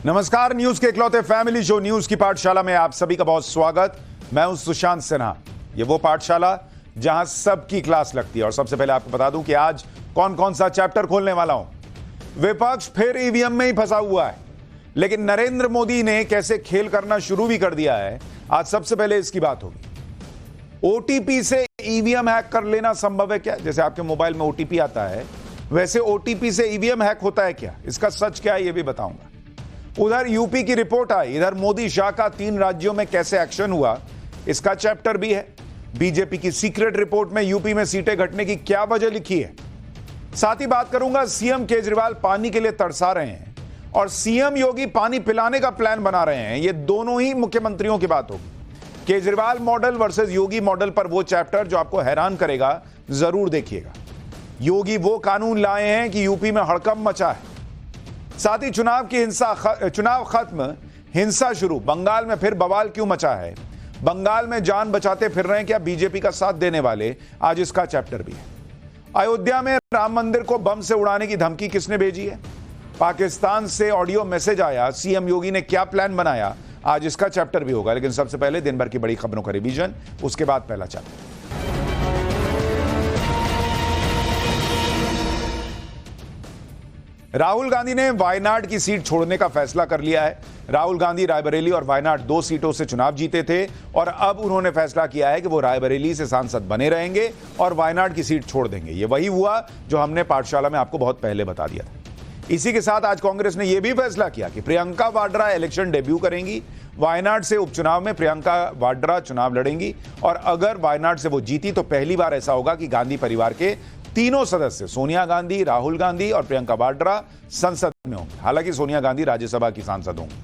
नमस्कार, न्यूज के इकलौते फैमिली शो न्यूज की पाठशाला में आप सभी का बहुत स्वागत। मैं हूं सुशांत सिन्हा। ये वो पाठशाला जहां सबकी क्लास लगती है। और सबसे पहले आपको बता दूं कि आज कौन कौन सा चैप्टर खोलने वाला हूं। विपक्ष फिर ईवीएम में ही फंसा हुआ है, लेकिन नरेंद्र मोदी ने कैसे खेल करना शुरू भी कर दिया है, आज सबसे पहले इसकी बात होगी। ओटीपी से ईवीएम हैक कर लेना संभव है क्या? जैसे आपके मोबाइल में ओटीपी आता है, वैसे ओटीपी से ईवीएम हैक होता है क्या? इसका सच क्या है, यह भी बताऊंगा। उधर यूपी की रिपोर्ट आई, इधर मोदी शाह का 3 राज्यों में कैसे एक्शन हुआ, इसका चैप्टर भी है। बीजेपी की सीक्रेट रिपोर्ट में यूपी में सीटें घटने की क्या वजह लिखी है। साथ ही बात करूंगा, सीएम केजरीवाल पानी के लिए तरसा रहे हैं और सीएम योगी पानी पिलाने का प्लान बना रहे हैं। ये दोनों ही मुख्यमंत्रियों की बात होगी। केजरीवाल मॉडल वर्सेस योगी मॉडल पर वो चैप्टर जो आपको हैरान करेगा, जरूर देखिएगा। योगी वो कानून लाए हैं कि यूपी में हड़कंप मचा है। साथ ही चुनाव खत्म, हिंसा शुरू। बंगाल में फिर बवाल क्यों मचा है? बंगाल में जान बचाते फिर रहे हैं क्या बीजेपी का साथ देने वाले? आज इसका चैप्टर भी है। अयोध्या में राम मंदिर को बम से उड़ाने की धमकी किसने भेजी है? पाकिस्तान से ऑडियो मैसेज आया, सीएम योगी ने क्या प्लान बनाया? आज इसका चैप्टर भी होगा। लेकिन सबसे पहले दिन भर की बड़ी खबरों का रिवीजन, उसके बाद पहला चैप्टर। राहुल गांधी ने वायनाड की सीट छोड़ने का फैसला कर लिया है। राहुल गांधी रायबरेली और वायनाड 2 सीटों से चुनाव जीते थे और अब उन्होंने फैसला किया है कि वो रायबरेली से सांसद बने रहेंगे और वायनाड की सीट छोड़ देंगे। ये वही हुआ जो हमने पाठशाला में आपको बहुत पहले बता दिया था। इसी के साथ आज कांग्रेस ने यह भी फैसला किया कि प्रियंका वाड्रा इलेक्शन डेब्यू करेंगी। वायनाड से उपचुनाव में प्रियंका वाड्रा चुनाव लड़ेंगी और अगर वायनाड से वो जीती तो पहली बार ऐसा होगा कि गांधी परिवार के तीनों सदस्य सोनिया गांधी, राहुल गांधी और प्रियंका वाड्रा संसद में होंगे। हालांकि सोनिया गांधी राज्यसभा की सांसद होंगी।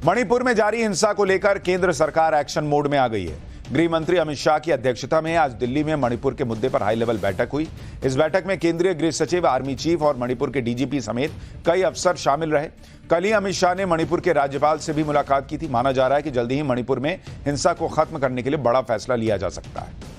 मणिपुर में जारी हिंसा को लेकर केंद्र सरकार एक्शन मोड में आ गई है। गृह मंत्री अमित शाह की अध्यक्षता में आज दिल्ली में मणिपुर के मुद्दे पर हाई लेवल बैठक हुई। इस बैठक में केंद्रीय गृह सचिव, आर्मी चीफ और मणिपुर के डीजीपी समेत कई अफसर शामिल रहे। कल ही अमित शाह ने मणिपुर के राज्यपाल से भी मुलाकात की थी। माना जा रहा है कि जल्दी ही मणिपुर में हिंसा को खत्म करने के लिए बड़ा फैसला लिया जा सकता है।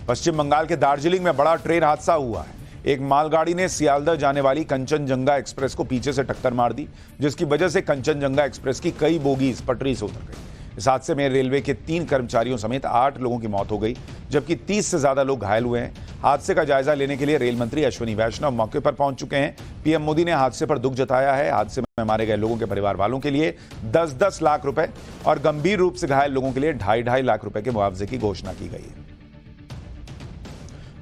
पश्चिम बंगाल के दार्जिलिंग में बड़ा ट्रेन हादसा हुआ है। एक मालगाड़ी ने सियालदह जाने वाली कंचनजंगा एक्सप्रेस को पीछे से टक्कर मार दी, जिसकी वजह से कंचनजंगा एक्सप्रेस की कई बोगीज पटरी से उतर गई। इस हादसे में रेलवे के 3 कर्मचारियों समेत 8 लोगों की मौत हो गई, जबकि 30 से ज्यादा लोग घायल हुए हैं। हादसे का जायजा लेने के लिए रेल मंत्री अश्विनी वैष्णव मौके पर पहुंच चुके हैं। पीएम मोदी ने हादसे पर दुख जताया है। हादसे में मारे गए लोगों के परिवार वालों के लिए 10-10 लाख रुपए और गंभीर रूप से घायल लोगों के लिए 2.5 लाख रुपए के मुआवजे की घोषणा की गई है।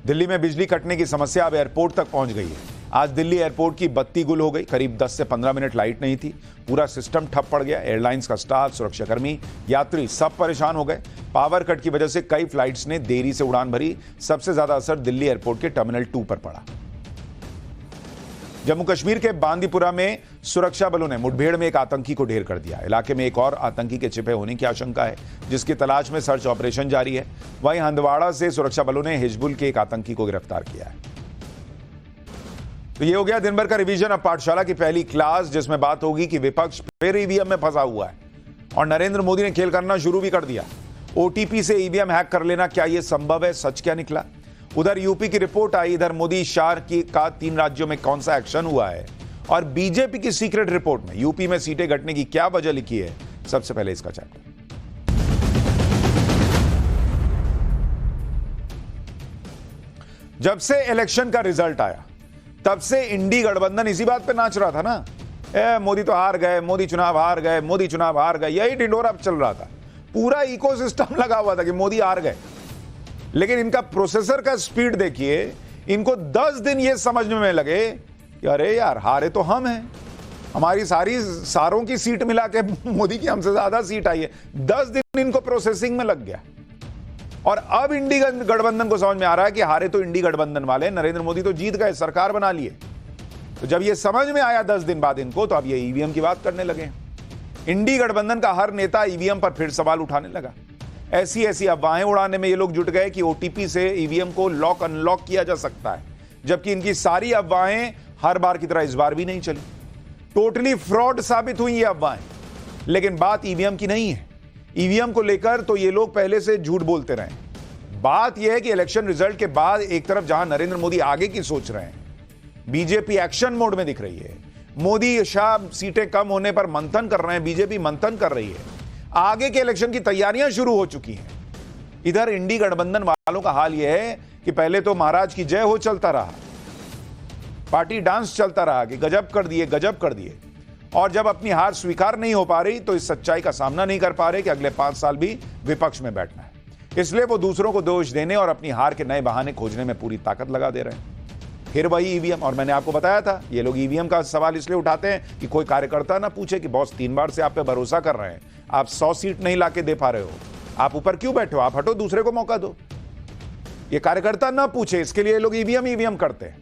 दिल्ली में बिजली कटने की समस्या अब एयरपोर्ट तक पहुंच गई है। आज दिल्ली एयरपोर्ट की बत्ती गुल हो गई। करीब 10 से 15 मिनट लाइट नहीं थी। पूरा सिस्टम ठप पड़ गया। एयरलाइंस का स्टाफ, सुरक्षाकर्मी, यात्री सब परेशान हो गए। पावर कट की वजह से कई फ्लाइट्स ने देरी से उड़ान भरी। सबसे ज्यादा असर दिल्ली एयरपोर्ट के टर्मिनल 2 पर पड़ा। जम्मू कश्मीर के बांदीपुरा में सुरक्षा बलों ने मुठभेड़ में एक आतंकी को ढेर कर दिया। इलाके में एक और आतंकी के छिपे होने की आशंका है, जिसकी तलाश में सर्च ऑपरेशन जारी है। वहीं हंदवाड़ा से सुरक्षा बलों ने हिजबुल के एक आतंकी को गिरफ्तार किया है। तो ये हो गया दिन भर का रिवीजन। अब पाठशाला की पहली क्लास, जिसमें बात होगी कि विपक्ष फिर ईवीएम में फंसा हुआ है और नरेंद्र मोदी ने खेल करना शुरू भी कर दिया। ओटीपी से ईवीएम हैक कर लेना, क्या यह संभव है? सच क्या निकला? उधर यूपी की रिपोर्ट आई, इधर मोदी शाह का 3 राज्यों में कौन सा एक्शन हुआ है और बीजेपी की सीक्रेट रिपोर्ट में यूपी में सीटें घटने की क्या वजह लिखी है। सबसे पहले इसका चैप्टर। जब से इलेक्शन का रिजल्ट आया, तब से इंडी गठबंधन इसी बात पे नाच रहा था ना, मोदी तो हार गए, मोदी चुनाव हार गए, मोदी चुनाव हार गए, यही ढिंढोरा चल रहा था। पूरा इकोसिस्टम लगा हुआ था कि मोदी हार गए। लेकिन इनका प्रोसेसर का स्पीड देखिए। इनको 10 दिन ये समझने में लगे कि अरे यार, हारे तो हम हैं, हमारी सारों की सीट मिला के मोदी की हमसे ज्यादा सीट आई है। 10 दिन इनको प्रोसेसिंग में लग गया और अब इंडी गठबंधन को समझ में आ रहा है कि हारे तो इंडी गठबंधन वाले, नरेंद्र मोदी तो जीत गए, सरकार बना लिए। तो जब ये समझ में आया 10 दिन बाद इनको, तो अब ये ईवीएम की बात करने लगे। इंडी गठबंधन का हर नेता ईवीएम पर फिर सवाल उठाने लगा। ऐसी अफवाहें उड़ाने में ये लोग जुट गए कि ओटीपी से ईवीएम को लॉक अनलॉक किया जा सकता है, जबकि इनकी सारी अफवाहें हर बार की तरह इस बार भी नहीं चली। टोटली फ्रॉड साबित हुई ये अफवाहें। लेकिन बात ईवीएम की नहीं है। ईवीएम को लेकर तो ये लोग पहले से झूठ बोलते रहे। बात यह है कि इलेक्शन रिजल्ट के बाद एक तरफ जहां नरेंद्र मोदी आगे की सोच रहे हैं, बीजेपी एक्शन मोड में दिख रही है, मोदी शाह सीटें कम होने पर मंथन कर रहे हैं, बीजेपी मंथन कर रही है, आगे के इलेक्शन की तैयारियां शुरू हो चुकी हैं। इधर इंडी गठबंधन वालों का हाल यह है कि पहले तो महाराज की जय हो चलता रहा, पार्टी डांस चलता रहा कि गजब कर दिए, गजब कर दिए, और जब अपनी हार स्वीकार नहीं हो पा रही तो इस सच्चाई का सामना नहीं कर पा रहे कि अगले 5 साल भी विपक्ष में बैठना है। इसलिए वो दूसरों को दोष देने और अपनी हार के नए बहाने खोजने में पूरी ताकत लगा दे रहे हैं। फिर वही ईवीएम, और मैंने आपको बताया था ये लोग ईवीएम का सवाल इसलिए उठाते हैं कि कोई कार्यकर्ता ना पूछे कि बॉस 3 बार से आप पे भरोसा कर रहे हैं, आप 100 सीट नहीं लाके दे पा रहे हो, आप ऊपर क्यों बैठे हो, आप हटो, दूसरे को मौका दो। ये कार्यकर्ता ना पूछे, इसके लिए लोग ईवीएम करते हैं।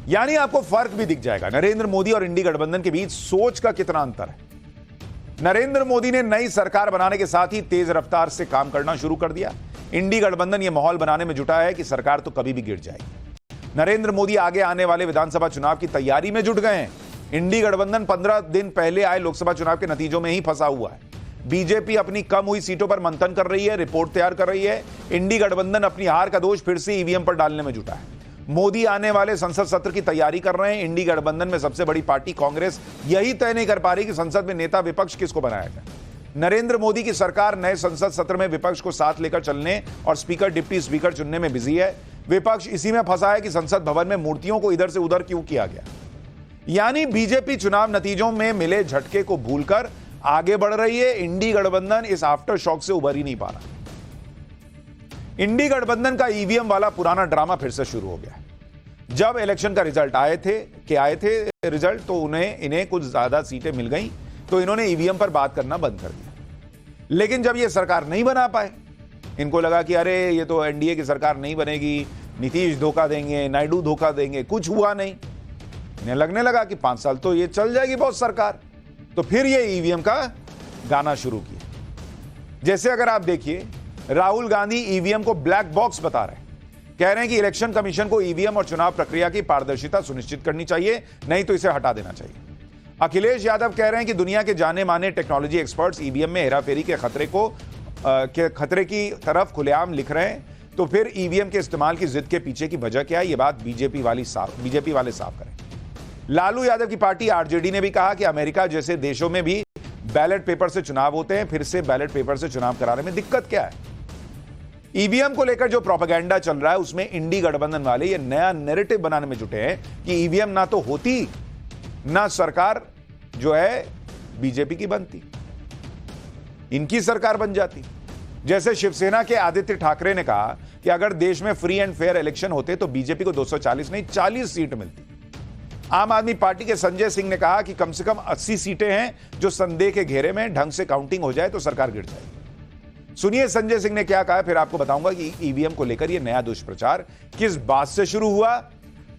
यानी आपको फर्क भी दिख जाएगा नरेंद्र मोदी और इंडी गठबंधन के बीच सोच का कितना अंतर है। नरेंद्र मोदी ने नई सरकार बनाने के साथ ही तेज रफ्तार से काम करना शुरू कर दिया। इंडी गठबंधन यह माहौल बनाने में जुटा है कि सरकार तो कभी भी गिर जाएगी। नरेंद्र मोदी आगे आने वाले विधानसभा चुनाव की तैयारी में जुट गए हैं। इंडी गठबंधन 15 दिन पहले आए लोकसभा चुनाव के नतीजों में ही फंसा हुआ है। बीजेपी अपनी कम हुई सीटों पर मंथन कर रही है, रिपोर्ट तैयार कर रही है। इंडी गठबंधन अपनी हार का दोष फिर से ईवीएम पर डालने में जुटा है। मोदी आने वाले संसद सत्र की तैयारी कर रहे हैं। इंडी गठबंधन में सबसे बड़ी पार्टी कांग्रेस यही तय नहीं कर पा रही कि संसद में नेता विपक्ष किसको बनाया जाए। नरेंद्र मोदी की सरकार नए संसद सत्र में विपक्ष को साथ लेकर चलने और स्पीकर, डिप्टी स्पीकर चुनने में बिजी है। विपक्ष इसी में फंसा है कि संसद भवन में मूर्तियों को इधर से उधर क्यों किया गया। यानी बीजेपी चुनाव नतीजों में मिले झटके को भूलकर आगे बढ़ रही है। इंडी गठबंधन इस आफ्टर शॉक से उभर ही नहीं पा रहा। इंडी गठबंधन का ईवीएम वाला पुराना ड्रामा फिर से शुरू हो गया। जब इलेक्शन का रिजल्ट आए थे रिजल्ट, तो इन्हें कुछ ज्यादा सीटें मिल गई तो इन्होंने ईवीएम पर बात करना बंद कर दिया। लेकिन जब यह सरकार नहीं बना पाए, इनको लगा कि अरे ये तो एनडीए की सरकार नहीं बनेगी, नीतीश धोखा देंगे, नायडू धोखा देंगे, कुछ हुआ नहीं। इन्हें लगने लगा कि 5 साल तो ये चल जाएगी बहुत सरकार, तो फिर ये ईवीएम का गाना शुरू किया। जैसे अगर आप देखिए, राहुल गांधी ईवीएम को ब्लैक बॉक्स बता रहे हैं, कह रहे हैं कि इलेक्शन कमीशन को ईवीएम और चुनाव प्रक्रिया की पारदर्शिता सुनिश्चित करनी चाहिए, नहीं तो इसे हटा देना चाहिए। अखिलेश यादव कह रहे हैं कि दुनिया के जाने माने टेक्नोलॉजी एक्सपर्ट्स ईवीएम में हेराफेरी के खतरे की तरफ खुलेआम लिख रहे हैं, तो फिर ईवीएम के इस्तेमाल की जिद के पीछे की वजह क्या है, यह बात बीजेपी वाले साफ करें। लालू यादव की पार्टी आरजेडी ने भी कहा कि अमेरिका जैसे देशों में भी बैलेट पेपर से चुनाव होते हैं, फिर से बैलेट पेपर से चुनाव कराने में दिक्कत क्या है। ईवीएम को लेकर जो प्रोपेगेंडा चल रहा है उसमें इंडी गठबंधन वाले ये नया नैरेटिव बनाने में जुटे हैं कि ईवीएम ना तो होती, ना सरकार जो है बीजेपी की बनती, इनकी सरकार बन जाती। जैसे शिवसेना के आदित्य ठाकरे ने कहा कि अगर देश में फ्री एंड फेयर इलेक्शन होते तो बीजेपी को 240 नहीं 40 सीट मिलती। आम आदमी पार्टी के संजय सिंह ने कहा कि कम से कम 80 सीटें हैं जो संदेह के घेरे में ढंग से काउंटिंग हो जाए तो सरकार गिर जाएगी। सुनिए संजय सिंह ने क्या कहा, फिर आपको बताऊंगा कि ईवीएम को लेकर यह नया दुष्प्रचार किस बात से शुरू हुआ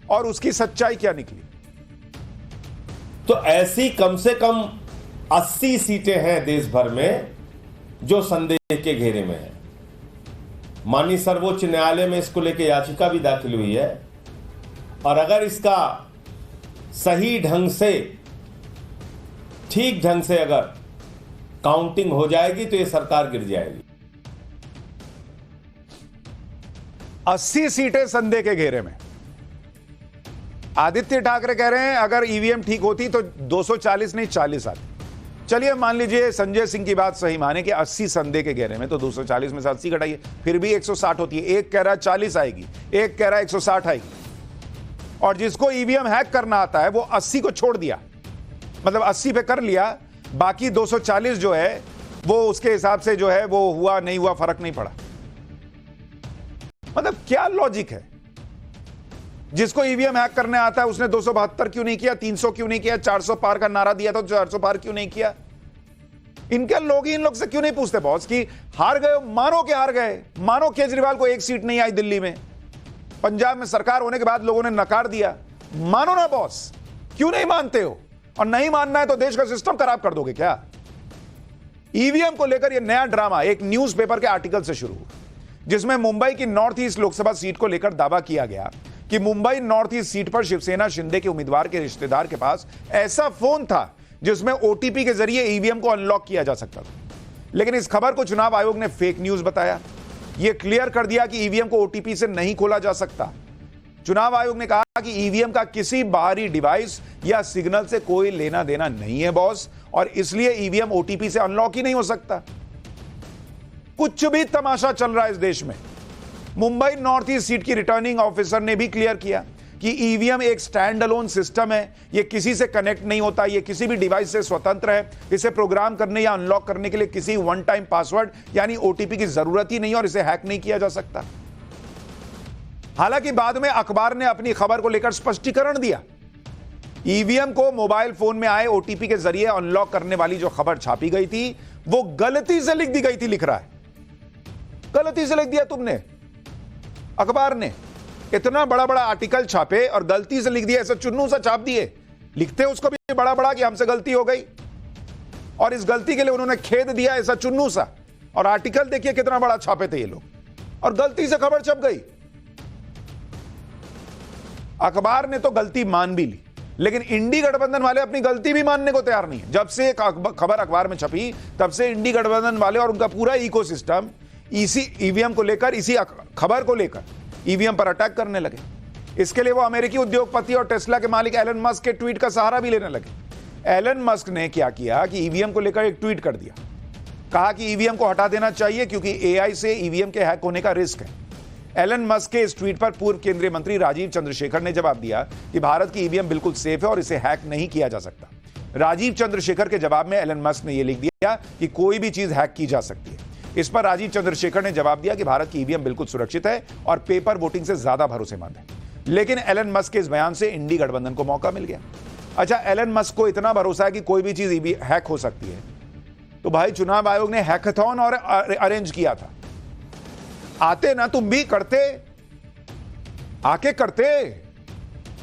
और उसकी सच्चाई क्या निकली। तो ऐसी कम से कम 80 सीटें हैं देश भर में जो संदेह के घेरे में है। माननीय सर्वोच्च न्यायालय में इसको लेकर याचिका भी दाखिल हुई है, और अगर इसका सही ढंग से, ठीक ढंग से अगर काउंटिंग हो जाएगी तो ये सरकार गिर जाएगी। 80 सीटें संदेह के घेरे में। आदित्य ठाकरे कह रहे हैं अगर ईवीएम ठीक होती तो 240 नहीं 40 आती। चलिए मान लीजिए संजय सिंह की बात सही माने कि 80 संदेह के घेरे में, तो 240 में से 80 घटाइए, फिर भी 160 होती है। एक कह रहा है 40 आएगी, एक कह रहा है 160 आएगी, और जिसको ईवीएम हैक करना आता है वो 80 को छोड़ दिया, मतलब 80 पे कर लिया, बाकी 240 जो है वो उसके हिसाब से जो है वो हुआ नहीं हुआ फर्क नहीं पड़ा। मतलब क्या लॉजिक है। जिसको ईवीएम हैक करने आता है उसने 272 क्यों नहीं किया, 300 क्यों नहीं किया, 400 पार का नारा दिया तो 400 पार क्यों नहीं किया। इनके लोग ही इन लोग से क्यों नहीं पूछते बॉस कि हार गए, मानो कि हार गए, मानो केजरीवाल को एक सीट नहीं आई दिल्ली में, पंजाब में सरकार होने के बाद लोगों ने नकार दिया, मानो ना बॉस, क्यों नहीं मानते हो। और नहीं मानना है तो देश का सिस्टम खराब कर दोगे क्या। ईवीएम को लेकर यह नया ड्रामा एक न्यूज़पेपर के आर्टिकल से शुरू हुआ, जिसमें मुंबई की नॉर्थ ईस्ट लोकसभा सीट को लेकर दावा किया गया कि मुंबई नॉर्थ ईस्ट सीट पर शिवसेना शिंदे के उम्मीदवार के रिश्तेदार के पास ऐसा फोन था जिसमें ओटीपी के जरिए ईवीएम को अनलॉक किया जा सकता था। लेकिन इस खबर को चुनाव आयोग ने फेक न्यूज बताया। यह क्लियर कर दिया कि ईवीएम को ओटीपी से नहीं खोला जा सकता। चुनाव आयोग ने कहा कि ईवीएम का किसी बाहरी डिवाइस या सिग्नल से कोई लेना देना नहीं है बॉस, और इसलिए ईवीएम ओटीपी से अनलॉक ही नहीं हो सकता। कुछ भी तमाशा चल रहा है इस देश में। मुंबई नॉर्थ ईस्ट सीट की रिटर्निंग ऑफिसर ने भी क्लियर किया कि ईवीएम एक स्टैंड अलोन सिस्टम है, यह किसी से कनेक्ट नहीं होता, यह किसी भी डिवाइस से स्वतंत्र है, इसे प्रोग्राम करने या अनलॉक करने के लिए किसी वन टाइम पासवर्ड यानी ओटीपी की जरूरत ही नहीं और इसे हैक नहीं किया जा सकता। हालांकि बाद में अखबार ने अपनी खबर को लेकर स्पष्टीकरण दिया। ईवीएम को मोबाइल फोन में आए ओटीपी के जरिए अनलॉक करने वाली जो खबर छापी गई थी वो गलती से लिख दी गई थी, लिख रहा है। गलती से लिख दिया तुमने, अखबार ने इतना बड़ा बड़ा आर्टिकल छापे और गलती से लिख दिया, ऐसा चुन्नू सा छाप दिए। लिखते उसको भी बड़ा बड़ा कि हमसे गलती हो गई, और इस गलती के लिए उन्होंने खेद दिया, ऐसा चुन्नू सा। और आर्टिकल देखिए कितना बड़ा छापे थे ये लोग, और गलती से खबर छप गई। अखबार ने तो गलती मान भी ली, लेकिन इंडी गठबंधन वाले अपनी गलती भी मानने को तैयार नहीं है। जब से खबर अखबार में छपी तब से इंडी गठबंधन वाले और उनका पूरा इकोसिस्टम इसी ईवीएम को लेकर, इसी खबर को लेकर ईवीएम पर अटैक करने लगे। इसके लिए वो अमेरिकी उद्योगपति और टेस्ला के मालिक एलन मस्क के ट्वीट का सहारा भी लेने लगे। एलन मस्क ने क्या किया कि ईवीएम को लेकर एक ट्वीट कर दिया, कहा कि ईवीएम को हटा देना चाहिए क्योंकि एआई से ईवीएम के हैक होने का रिस्क है। एलन मस्क के इस ट्वीट पर पूर्व केंद्रीय मंत्री राजीव चंद्रशेखर ने जवाब दिया कि भारत की ईवीएम बिल्कुल सेफ है और इसे हैक नहीं किया जा सकता। राजीव चंद्रशेखर के जवाब में एलन मस्क ने यह लिख दिया कि कोई भी चीज हैक की जा सकती है। इस पर राजीव चंद्रशेखर ने जवाब दिया कि भारत की ईवीएम बिल्कुल सुरक्षित है और पेपर वोटिंग से ज्यादा भरोसेमंद है। लेकिन एलन मस्क के इस बयान से इंडी गठबंधन को मौका मिल गया। अच्छा, एलन मस्क को इतना भरोसा है कि कोई भी चीज हैक हो सकती है, तो भाई चुनाव आयोग ने हैकाथॉन और अरेंज किया था। आते ना, तुम भी करते, आके करते,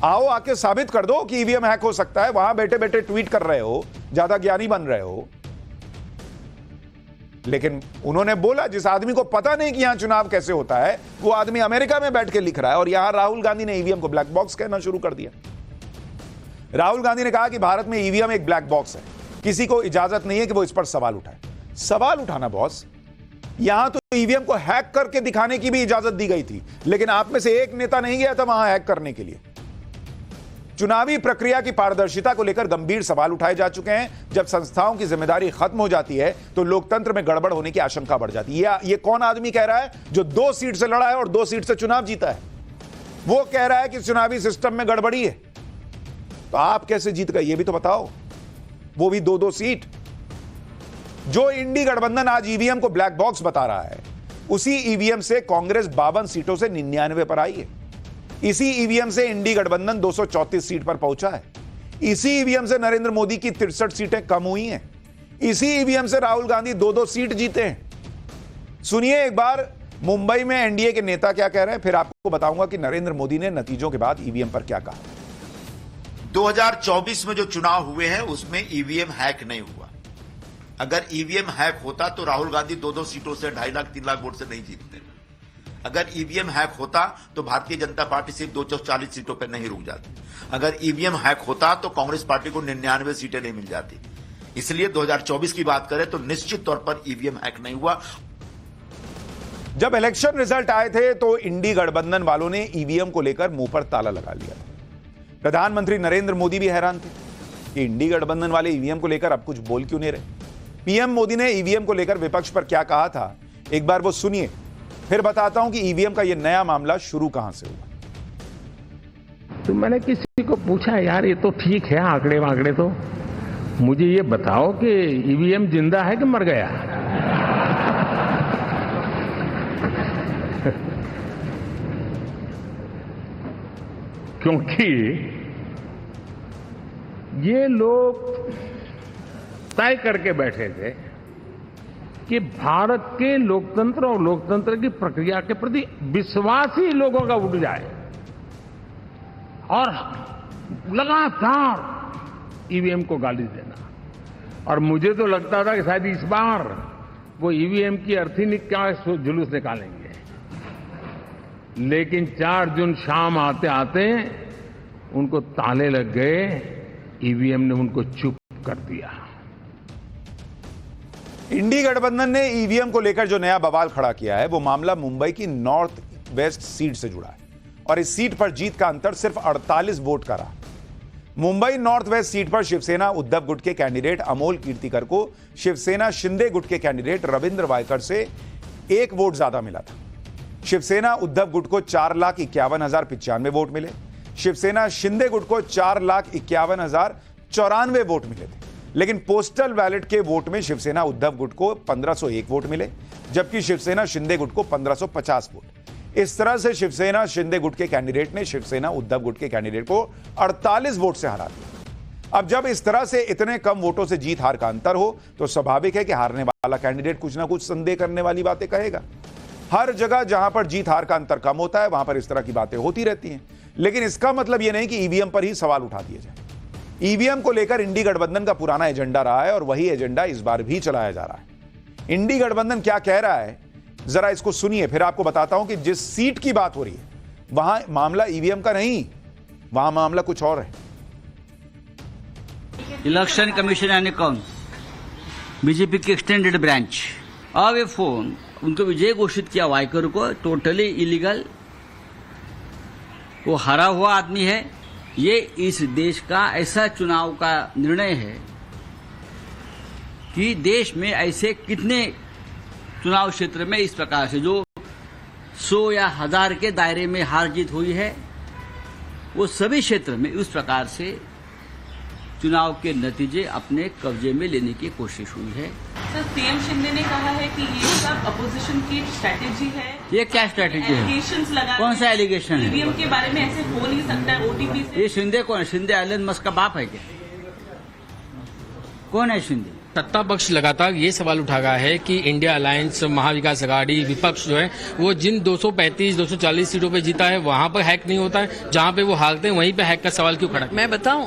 आओ आके साबित कर दो कि ईवीएम हैक हो सकता है। वहां बैठे बैठे ट्वीट कर रहे हो, ज्यादा ज्ञानी बन रहे हो। लेकिन उन्होंने बोला, जिस आदमी को पता नहीं कि यहां चुनाव कैसे होता है, वो आदमी अमेरिका में बैठ के लिख रहा है, और यहां राहुल गांधी ने ईवीएम को ब्लैक बॉक्स कहना शुरू कर दिया। राहुल गांधी ने कहा कि भारत में ईवीएम एक ब्लैक बॉक्स है, किसी को इजाजत नहीं है कि वो इस पर सवाल उठाए। सवाल उठाना बॉस, यहां तो ईवीएम को हैक करके दिखाने की भी इजाजत दी गई थी, लेकिन आप में से एक नेता नहीं गया था वहां हैक करने के लिए। चुनावी प्रक्रिया की पारदर्शिता को लेकर गंभीर सवाल उठाए जा चुके हैं। जब संस्थाओं की जिम्मेदारी खत्म हो जाती है तो लोकतंत्र में गड़बड़ होने की आशंका बढ़ जाती है। ये कौन आदमी कह रहा है जो 2 सीट से लड़ा है और 2 सीट से चुनाव जीता है? वो कह रहा है कि चुनावी सिस्टम में गड़बड़ी है। तो आप कैसे जीत गए ये भी तो बताओ, वो भी 2-2 सीट। जो इंडी गठबंधन आज ईवीएम को ब्लैक बॉक्स बता रहा है, उसी ईवीएम से कांग्रेस 52 सीटों से 99 पर आई है। इसी ईवीएम से इंडी गठबंधन 234 सीट पर पहुंचा है। इसी ईवीएम से नरेंद्र मोदी की 63 सीटें कम हुई हैं। इसी ईवीएम से राहुल गांधी 2-2 सीट जीते हैं। सुनिए एक बार मुंबई में एनडीए के नेता क्या कह रहे हैं, फिर आपको बताऊंगा कि नरेंद्र मोदी ने नतीजों के बाद ईवीएम पर क्या कहा। 2024 में जो चुनाव हुए हैं उसमें ईवीएम हैक नहीं हुआ। अगर ईवीएम हैक होता तो राहुल गांधी 2-2 सीटों से 2.5 लाख 3 लाख वोट से नहीं जीतते। अगर ईवीएम हैक होता तो भारतीय जनता पार्टी सिर्फ 240 सीटों पर नहीं रुक जाती। अगर ईवीएम हैक होता तो कांग्रेस पार्टी को 99 सीटें नहीं मिल जाती। इसलिए 2024 की बात करें तो निश्चित तौर पर ईवीएम हैक नहीं हुआ। जब इलेक्शन रिजल्ट आए थे तो इंडी गठबंधन वालों ने ईवीएम को लेकर मुंह पर ताला लगा लिया था। प्रधानमंत्री नरेंद्र मोदी भी हैरान थे कि इंडी गठबंधन वाले ईवीएम को लेकर अब कुछ बोल क्यों नहीं रहे। पीएम मोदी ने ईवीएम को लेकर विपक्ष पर क्या कहा था, एक बार वो सुनिए, फिर बताता हूं कि ईवीएम का यह नया मामला शुरू कहां से हुआ। तो मैंने किसी को पूछा, यार ये तो ठीक है आंकड़े वांकड़े, तो मुझे ये बताओ कि ईवीएम जिंदा है कि मर गया? क्योंकि ये लोग तय करके बैठे थे कि भारत के लोकतंत्र और लोकतंत्र की प्रक्रिया के प्रति विश्वास ही लोगों का उठ जाए, और लगातार ईवीएम को गाली देना। और मुझे तो लगता था कि शायद इस बार वो ईवीएम की अर्थी निकाय जुलूस निकालेंगे, लेकिन 4 जून शाम आते आते उनको ताले लग गए, ईवीएम ने उनको चुप कर दिया। इंडी गठबंधन ने ईवीएम को लेकर जो नया बवाल खड़ा किया है वो मामला मुंबई की नॉर्थ वेस्ट सीट से जुड़ा है। और इस सीट पर जीत का अंतर सिर्फ 48 वोट का रहा। मुंबई नॉर्थ वेस्ट सीट पर शिवसेना उद्धव गुट के कैंडिडेट अमोल कीर्तिकर को शिवसेना शिंदे गुट के कैंडिडेट रविंद्र वायकर से 1 वोट ज्यादा मिला था। शिवसेना उद्धव गुट को 4,51,095 वोट मिले। शिवसेना शिंदे गुट को 4,51,094 वोट मिले थे। लेकिन पोस्टल बैलेट के वोट में शिवसेना उद्धव गुट को 1501 वोट मिले, जबकि शिवसेना शिंदे गुट को 1550 वोट। इस तरह से शिवसेना शिंदे गुट के कैंडिडेट ने शिवसेना उद्धव गुट के कैंडिडेट को 48 वोट से हरा दिया। अब जब इस तरह से इतने कम वोटों से जीत हार का अंतर हो तो स्वाभाविक है कि हारने वाला कैंडिडेट कुछ ना कुछ संदेह करने वाली बातें कहेगा। हर जगह जहां पर जीत हार का अंतर कम होता है वहां पर इस तरह की बातें होती रहती हैं। लेकिन इसका मतलब यह नहीं कि ईवीएम पर ही सवाल उठा दिए जाए। ईवीएम को लेकर इंडी गठबंधन का पुराना एजेंडा रहा है और वही एजेंडा इस बार भी चलाया जा रहा है। इंडी गठबंधन क्या कह रहा है, जरा इसको सुनिए, फिर आपको बताता हूं कि जिस सीट की बात हो रही है वहां मामला ईवीएम का नहीं, वहां मामला कुछ और है। इलेक्शन कमीशन यानी कौन? बीजेपी की एक्सटेंडेड ब्रांच। अब ये फोन उनको विजय घोषित किया वायकर को, टोटली इलीगल। वो हारा हुआ आदमी है। ये इस देश का ऐसा चुनाव का निर्णय है कि देश में ऐसे कितने चुनाव क्षेत्र में इस प्रकार से जो 100 या 1000 के दायरे में हार जीत हुई है, वो सभी क्षेत्र में उस प्रकार से चुनाव के नतीजे अपने कब्जे में लेने की कोशिश हुई है। सर, सीएम शिंदे ने कहा है कि ये सब अपोजिशन की स्ट्रैटेजी है। ये क्या स्ट्रैटेजी है? एलिगेशंस लगा। कौन सा एलिगेशन है? ईवीएम के बारे में ऐसे हो नहीं सकता है ओटीपी से। ये शिंदे कौन है? शिंदे एलन मस्क का बाप है क्या? कौन है शिंदे? सत्ता पक्ष लगातार ये सवाल उठा रहा है कि इंडिया अलायंस, महाविकास अघाड़ी, विपक्ष जो है वो जिन 235-240 सीटों पे जीता है वहां पर हैक नहीं होता है, जहां पे वो हारते हैं वहीं पे हैक का सवाल क्यों खड़ा? मैं बताऊं,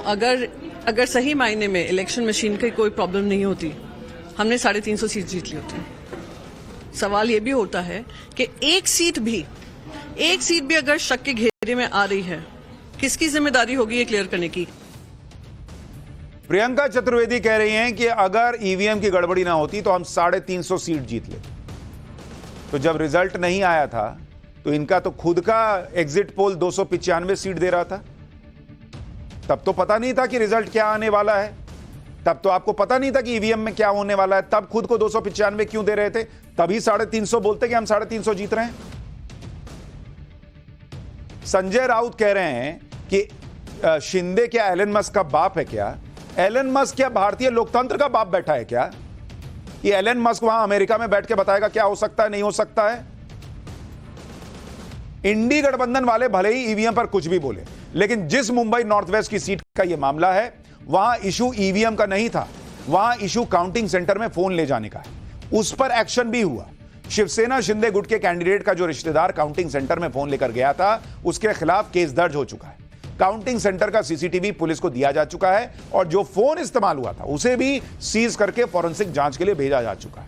अगर सही मायने में इलेक्शन मशीन की कोई प्रॉब्लम नहीं होती, हमने 350 सीट जीत ली होती। सवाल ये भी होता है कि एक सीट भी अगर शक के घेरे में आ रही है, किसकी जिम्मेदारी होगी ये क्लियर करने की? प्रियंका चतुर्वेदी कह रही हैं कि अगर ईवीएम की गड़बड़ी ना होती तो हम 350 सीट जीत लेते। तो जब रिजल्ट नहीं आया था तो इनका तो खुद का एग्जिट पोल 295 सीट दे रहा था। तब तो पता नहीं था कि रिजल्ट क्या आने वाला है, तब तो आपको पता नहीं था कि ईवीएम में क्या होने वाला है, तब खुद को 295 क्यों दे रहे थे? तभी 350 बोलते कि हम 350 जीत रहे हैं। संजय राउत कह रहे हैं कि शिंदे क्या एलन मस्क का बाप है क्या? एलन मस्क क्या भारतीय लोकतंत्र का बाप बैठा है क्या? ये एलन मस्क वहां अमेरिका में बैठ के बताएगा क्या हो सकता है, नहीं हो सकता है? इंडी गठबंधन वाले भले ही ईवीएम पर कुछ भी बोले, लेकिन जिस मुंबई नॉर्थ वेस्ट की सीट का यह मामला है वहां इशू ईवीएम का नहीं था, वहां इशू काउंटिंग सेंटर में फोन ले जाने का है। उस पर एक्शन भी हुआ। शिवसेना शिंदे गुट के कैंडिडेट का जो रिश्तेदार काउंटिंग सेंटर में फोन लेकर गया था उसके खिलाफ केस दर्ज हो चुका है। काउंटिंग सेंटर का सीसीटीवी पुलिस को दिया जा चुका है और जो फोन इस्तेमाल हुआ था उसे भी सीज करके फॉरेंसिक जांच के लिए भेजा जा चुका है।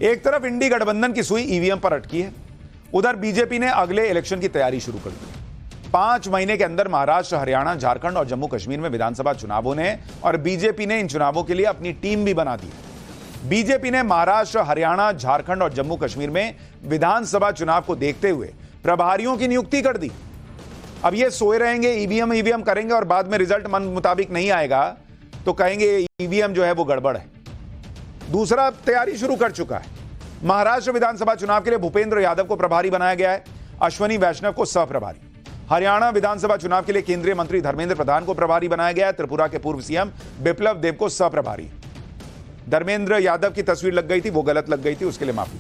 एक तरफ इंडी गठबंधन की सुई ईवीएम पर अटकी है, उधर बीजेपी ने अगले इलेक्शन की तैयारी शुरू कर दी। 5 महीने के अंदर महाराष्ट्र, हरियाणा, झारखंड और जम्मू कश्मीर में विधानसभा चुनाव होने हैं और बीजेपी ने इन चुनावों के लिए अपनी टीम भी बना दी। बीजेपी ने महाराष्ट्र, हरियाणा, झारखंड और जम्मू कश्मीर में विधानसभा चुनाव को देखते हुए प्रभारियों की नियुक्ति कर दी। अब ये सोए रहेंगे, ईवीएम करेंगे और बाद में रिजल्ट मन मुताबिक नहीं आएगा तो कहेंगे ईवीएम जो है वो गड़बड़ है। दूसरा, तैयारी शुरू कर चुका है। महाराष्ट्र विधानसभा चुनाव के लिए भूपेंद्र यादव को प्रभारी बनाया गया है, अश्वनी वैष्णव को सह प्रभारी। हरियाणा विधानसभा चुनाव के लिए केंद्रीय मंत्री धर्मेंद्र प्रधान को प्रभारी बनाया गया है, त्रिपुरा के पूर्व सीएम बिप्लब देब को सह प्रभारी। धर्मेंद्र यादव की तस्वीर लग गई थी, वो गलत लग गई थी, उसके लिए माफी।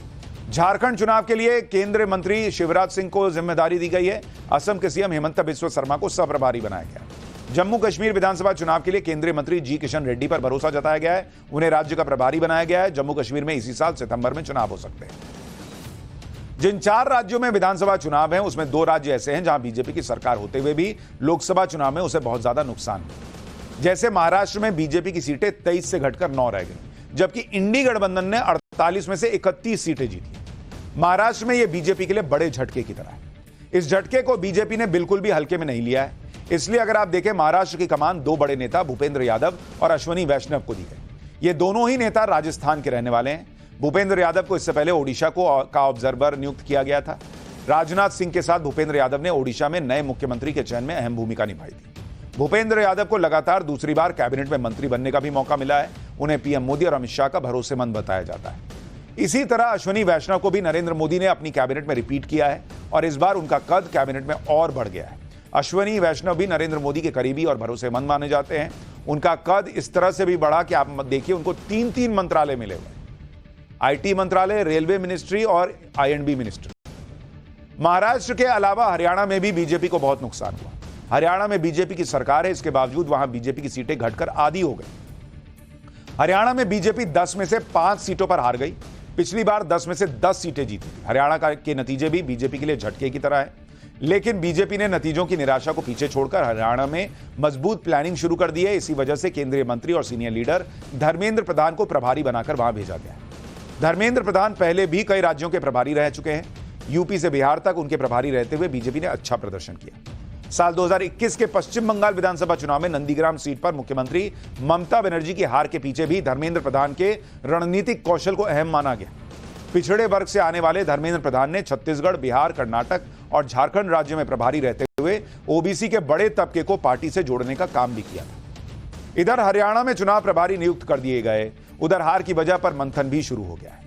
झारखंड चुनाव के लिए केंद्रीय मंत्री शिवराज सिंह को जिम्मेदारी दी गई है, असम के सीएम हिमंता बिस्वा शर्मा को सह प्रभारी बनाया गया। जम्मू कश्मीर विधानसभा चुनाव के लिए केंद्रीय मंत्री जी किशन रेड्डी पर भरोसा जताया गया है, उन्हें राज्य का प्रभारी बनाया गया है। जम्मू कश्मीर में इसी साल सितंबर में चुनाव हो सकते हैं। जिन 4 राज्यों में विधानसभा चुनाव है उसमें 2 राज्य ऐसे हैं जहां बीजेपी की सरकार होते हुए भी लोकसभा चुनाव में उसे बहुत ज्यादा नुकसान हुआ। जैसे महाराष्ट्र में बीजेपी की सीटें 23 से घटकर 9 रह गई, जबकि इंडी गठबंधन ने 48 में से 31 सीटें जीती। महाराष्ट्र में यह बीजेपी के लिए बड़े झटके की तरह है। इस झटके को बीजेपी ने बिल्कुल भी हल्के में नहीं लिया है। इसलिए अगर आप देखें, महाराष्ट्र की कमान 2 बड़े नेता भूपेंद्र यादव और अश्वनी वैष्णव को दी गई। ये दोनों ही नेता राजस्थान के रहने वाले हैं। भूपेंद्र यादव को इससे पहले ओडिशा का ऑब्जर्वर नियुक्त किया गया था। राजनाथ सिंह के साथ भूपेंद्र यादव ने ओडिशा में नए मुख्यमंत्री के चयन में अहम भूमिका निभाई थी। भूपेंद्र यादव को लगातार दूसरी बार कैबिनेट में मंत्री बनने का भी मौका मिला है। उन्हें पीएम मोदी और अमित शाह का भरोसेमंद बताया जाता है। इसी तरह अश्विनी वैष्णव को भी नरेंद्र मोदी ने अपनी कैबिनेट में रिपीट किया है और इस बार उनका कद कैबिनेट में और बढ़ गया है। अश्विनी वैष्णव भी नरेंद्र मोदी के करीबी और भरोसेमंद माने जाते हैं। उनका कद इस तरह से भी बढ़ा कि आप देखिए, उनको 3 मंत्रालय मिले हुए, आईटी मंत्रालय, रेलवे मिनिस्ट्री और आईएंडबी मिनिस्ट्री। महाराष्ट्र के अलावा हरियाणा में भी बीजेपी को बहुत नुकसान हुआ। हरियाणा में बीजेपी की सरकार है, इसके बावजूद वहां बीजेपी की सीटें घटकर आधी हो गई। हरियाणा में बीजेपी 10 में से 5 सीटों पर हार गई। पिछली बार 10 में से 10 सीटें जीती थी। हरियाणा के नतीजे भी बीजेपी के लिए झटके की तरह है, लेकिन बीजेपी ने नतीजों की निराशा को पीछे छोड़कर हरियाणा में मजबूत प्लानिंग शुरू कर दी है। इसी वजह से केंद्रीय मंत्री और सीनियर लीडर धर्मेंद्र प्रधान को प्रभारी बनाकर वहां भेजा गया। धर्मेंद्र प्रधान पहले भी कई राज्यों के प्रभारी रह चुके हैं। यूपी से बिहार तक उनके प्रभारी रहते हुए बीजेपी ने अच्छा प्रदर्शन किया। साल 2021 के पश्चिम बंगाल विधानसभा चुनाव में नंदीग्राम सीट पर मुख्यमंत्री ममता बनर्जी की हार के पीछे भी धर्मेंद्र प्रधान के रणनीतिक कौशल को अहम माना गया। पिछड़े वर्ग से आने वाले धर्मेंद्र प्रधान ने छत्तीसगढ़, बिहार, कर्नाटक और झारखंड राज्यों में प्रभारी रहते हुए ओबीसी के बड़े तबके को पार्टी से जोड़ने का काम भी किया था। इधर हरियाणा में चुनाव प्रभारी नियुक्त कर दिए गए, उधर हार की वजह पर मंथन भी शुरू हो गया है।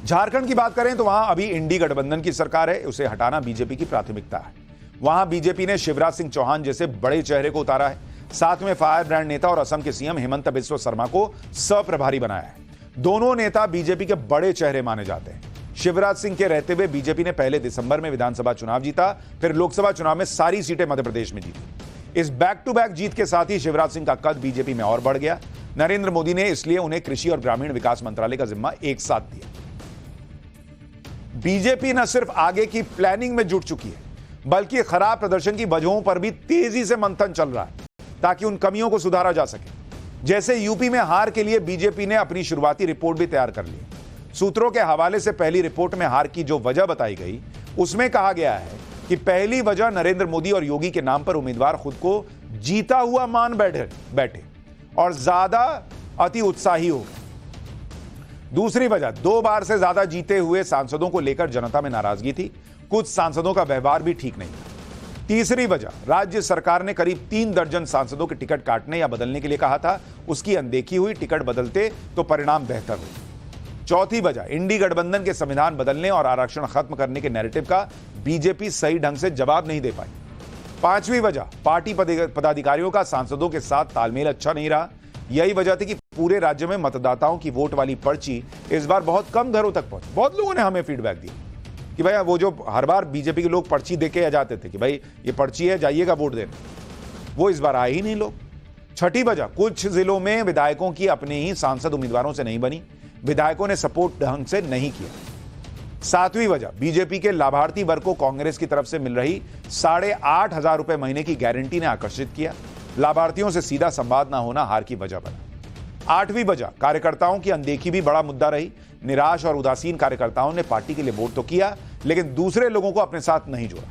झारखंड की बात करें तो वहां अभी इंडी गठबंधन की सरकार है, उसे हटाना बीजेपी की प्राथमिकता है। वहां बीजेपी ने शिवराज सिंह चौहान जैसे बड़े चेहरे को उतारा है, साथ में फायर ब्रांड नेता और असम के सीएम हिमंत बिस्वा शर्मा को सह-प्रभारी बनाया है। दोनों नेता बीजेपी के बड़े चेहरे माने जाते हैं। शिवराज सिंह के रहते हुए बीजेपी ने पहले दिसंबर में विधानसभा चुनाव जीता, फिर लोकसभा चुनाव में सारी सीटें मध्य प्रदेश में जीती। इस बैक टू बैक जीत के साथ ही शिवराज सिंह का कद बीजेपी में और बढ़ गया। नरेंद्र मोदी ने इसलिए उन्हें कृषि और ग्रामीण विकास मंत्रालय का जिम्मा एक साथ दिया। बीजेपी न सिर्फ आगे की प्लानिंग में जुट चुकी है, बल्कि खराब प्रदर्शन की वजहों पर भी तेजी से मंथन चल रहा है ताकि उन कमियों को सुधारा जा सके। जैसे यूपी में हार के लिए बीजेपी ने अपनी शुरुआती रिपोर्ट भी तैयार कर ली। सूत्रों के हवाले से पहली रिपोर्ट में हार की जो वजह बताई गई, उसमें कहा गया है कि पहली वजह नरेंद्र मोदी और योगी के नाम पर उम्मीदवार खुद को जीता हुआ मान बैठे और ज्यादा अति उत्साही हो गए। दूसरी वजह 2 बार से ज्यादा जीते हुए सांसदों को लेकर जनता में नाराजगी थी। कुछ सांसदों का व्यवहार भी ठीक नहीं था। तीसरी वजह, राज्य सरकार ने करीब 3 दर्जन सांसदों के टिकट काटने या बदलने के लिए कहा था, उसकी अनदेखी हुई। टिकट बदलते तो परिणाम बेहतर हो। चौथी वजह, इंडी गठबंधन के संविधान बदलने और आरक्षण खत्म करने के नैरेटिव का बीजेपी सही ढंग से जवाब नहीं दे पाई। पांचवी वजह, पार्टी पदाधिकारियों का सांसदों के साथ तालमेल अच्छा नहीं रहा। यही वजह थी कि पूरे राज्य में मतदाताओं की वोट वाली पर्ची इस बार बहुत कम घरों तक पहुंची। बहुत लोगों ने हमें फीडबैक दिया कि भाई वो जो हर बार बीजेपी के लोग पर्ची देके आ जाते थे कि भाई ये पर्ची है, जाइएगा वोट देने, वो इस बार आए ही नहीं लोग। छठी वजह, कुछ जिलों में विधायकों की अपने ही सांसद उम्मीदवारों से नहीं बनी, विधायकों ने सपोर्ट ढंग से नहीं किया। सातवीं वजह, बीजेपी के लाभार्थी वर्ग को कांग्रेस की तरफ से मिल रही 8,500 रुपए महीने की गारंटी ने आकर्षित किया। लाभार्थियों से सीधा संवाद ना होना हार की वजह बना। आठवीं वजह, कार्यकर्ताओं की अनदेखी भी बड़ा मुद्दा रही। निराश और उदासीन कार्यकर्ताओं ने पार्टी के लिए वोट तो किया, लेकिन दूसरे लोगों को अपने साथ नहीं जोड़ा।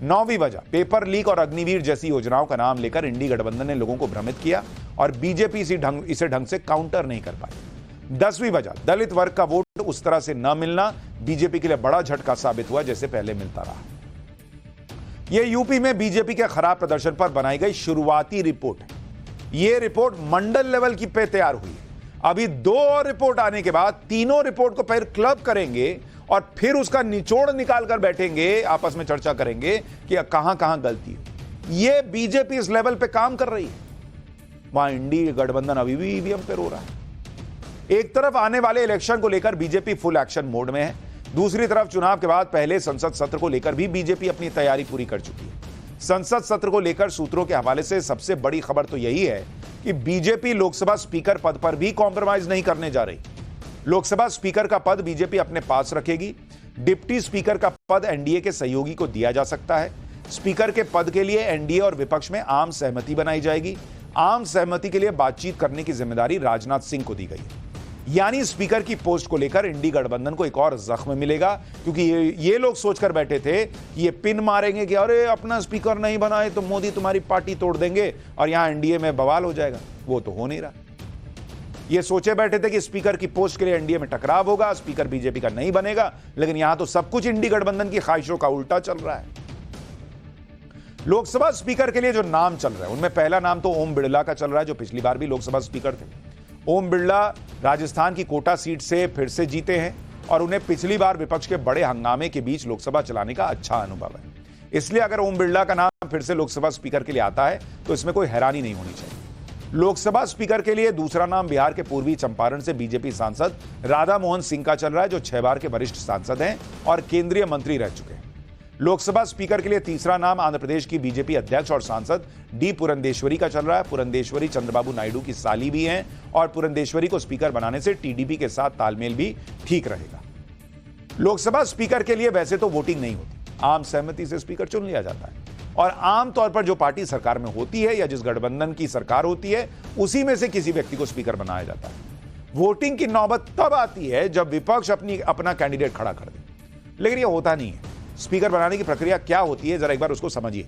नौवीं वजह, पेपर लीक और अग्निवीर जैसी योजनाओं का नाम लेकर इंडी गठबंधन ने लोगों को भ्रमित किया और बीजेपी इसे ढंग से काउंटर नहीं कर पाई। 10वीं वजह, दलित वर्ग का वोट उस तरह से न मिलना बीजेपी के लिए बड़ा झटका साबित हुआ जैसे पहले मिलता रहा। यह यूपी में बीजेपी के खराब प्रदर्शन पर बनाई गई शुरुआती रिपोर्ट है। यह रिपोर्ट मंडल लेवल की पे तैयार हुई है। अभी 2 और रिपोर्ट आने के बाद तीनों रिपोर्ट को फिर क्लब करेंगे और फिर उसका निचोड़ निकाल कर बैठेंगे, आपस में चर्चा करेंगे कि कहां कहां गलती है। यह बीजेपी इस लेवल पे काम कर रही है। वहां इंडी गठबंधन अभी भी ईवीएम पे रो रहा है। एक तरफ आने वाले इलेक्शन को लेकर बीजेपी फुल एक्शन मोड में है, दूसरी तरफ चुनाव के बाद पहले संसद सत्र को लेकर भी बीजेपी अपनी तैयारी पूरी कर चुकी है। संसद सत्र को लेकर सूत्रों के हवाले से सबसे बड़ी खबर तो यही है कि बीजेपी लोकसभा स्पीकर पद पर भी कॉम्प्रोमाइज नहीं करने जा रही। लोकसभा स्पीकर का पद बीजेपी अपने पास रखेगी। डिप्टी स्पीकर का पद एनडीए के सहयोगी को दिया जा सकता है। स्पीकर के पद के लिए एनडीए और विपक्ष में आम सहमति बनाई जाएगी। आम सहमति के लिए बातचीत करने की जिम्मेदारी राजनाथ सिंह को दी गई है। यानी स्पीकर की पोस्ट को लेकर इंडी गठबंधन को एक और जख्म मिलेगा, क्योंकि ये लोग सोचकर बैठे थे कि ये पिन मारेंगे कि अरे अपना स्पीकर नहीं बनाए तो मोदी तुम्हारी पार्टी तोड़ देंगे और यहां एनडीए में बवाल हो जाएगा। वो तो हो नहीं रहा। ये सोचे बैठे थे कि स्पीकर की पोस्ट के लिए एनडीए में टकराव होगा, स्पीकर बीजेपी का नहीं बनेगा, लेकिन यहां तो सब कुछ इंडी गठबंधन की ख्वाहिशों का उल्टा चल रहा है। लोकसभा स्पीकर के लिए जो नाम चल रहे हैं उनमें पहला नाम तो ओम बिड़ला का चल रहा है, जो पिछली बार भी लोकसभा स्पीकर थे। ओम बिड़ला राजस्थान की कोटा सीट से फिर से जीते हैं और उन्हें पिछली बार विपक्ष के बड़े हंगामे के बीच लोकसभा चलाने का अच्छा अनुभव है। इसलिए अगर ओम बिड़ला का नाम फिर से लोकसभा स्पीकर के लिए आता है तो इसमें कोई हैरानी नहीं होनी चाहिए। लोकसभा स्पीकर के लिए दूसरा नाम बिहार के पूर्वी चंपारण से बीजेपी सांसद राधा मोहन सिंह का चल रहा है, जो 6 बार के वरिष्ठ सांसद हैं और केंद्रीय मंत्री रह चुके हैं। लोकसभा स्पीकर के लिए तीसरा नाम आंध्र प्रदेश की बीजेपी अध्यक्ष और सांसद डी पुरंदेश्वरी का चल रहा है। पुरंदेश्वरी चंद्रबाबू नायडू की साली भी हैं और पुरंदेश्वरी को स्पीकर बनाने से टीडीपी के साथ तालमेल भी ठीक रहेगा। लोकसभा स्पीकर के लिए वैसे तो वोटिंग नहीं होती, आम सहमति से स्पीकर चुन लिया जाता है और आमतौर पर जो पार्टी सरकार में होती है या जिस गठबंधन की सरकार होती है उसी में से किसी व्यक्ति को स्पीकर बनाया जाता है। वोटिंग की नौबत तब आती है जब विपक्ष अपना कैंडिडेट खड़ा कर दे, लेकिन यह होता नहीं है। स्पीकर बनाने की प्रक्रिया क्या होती है, जरा एक बार उसको समझिए।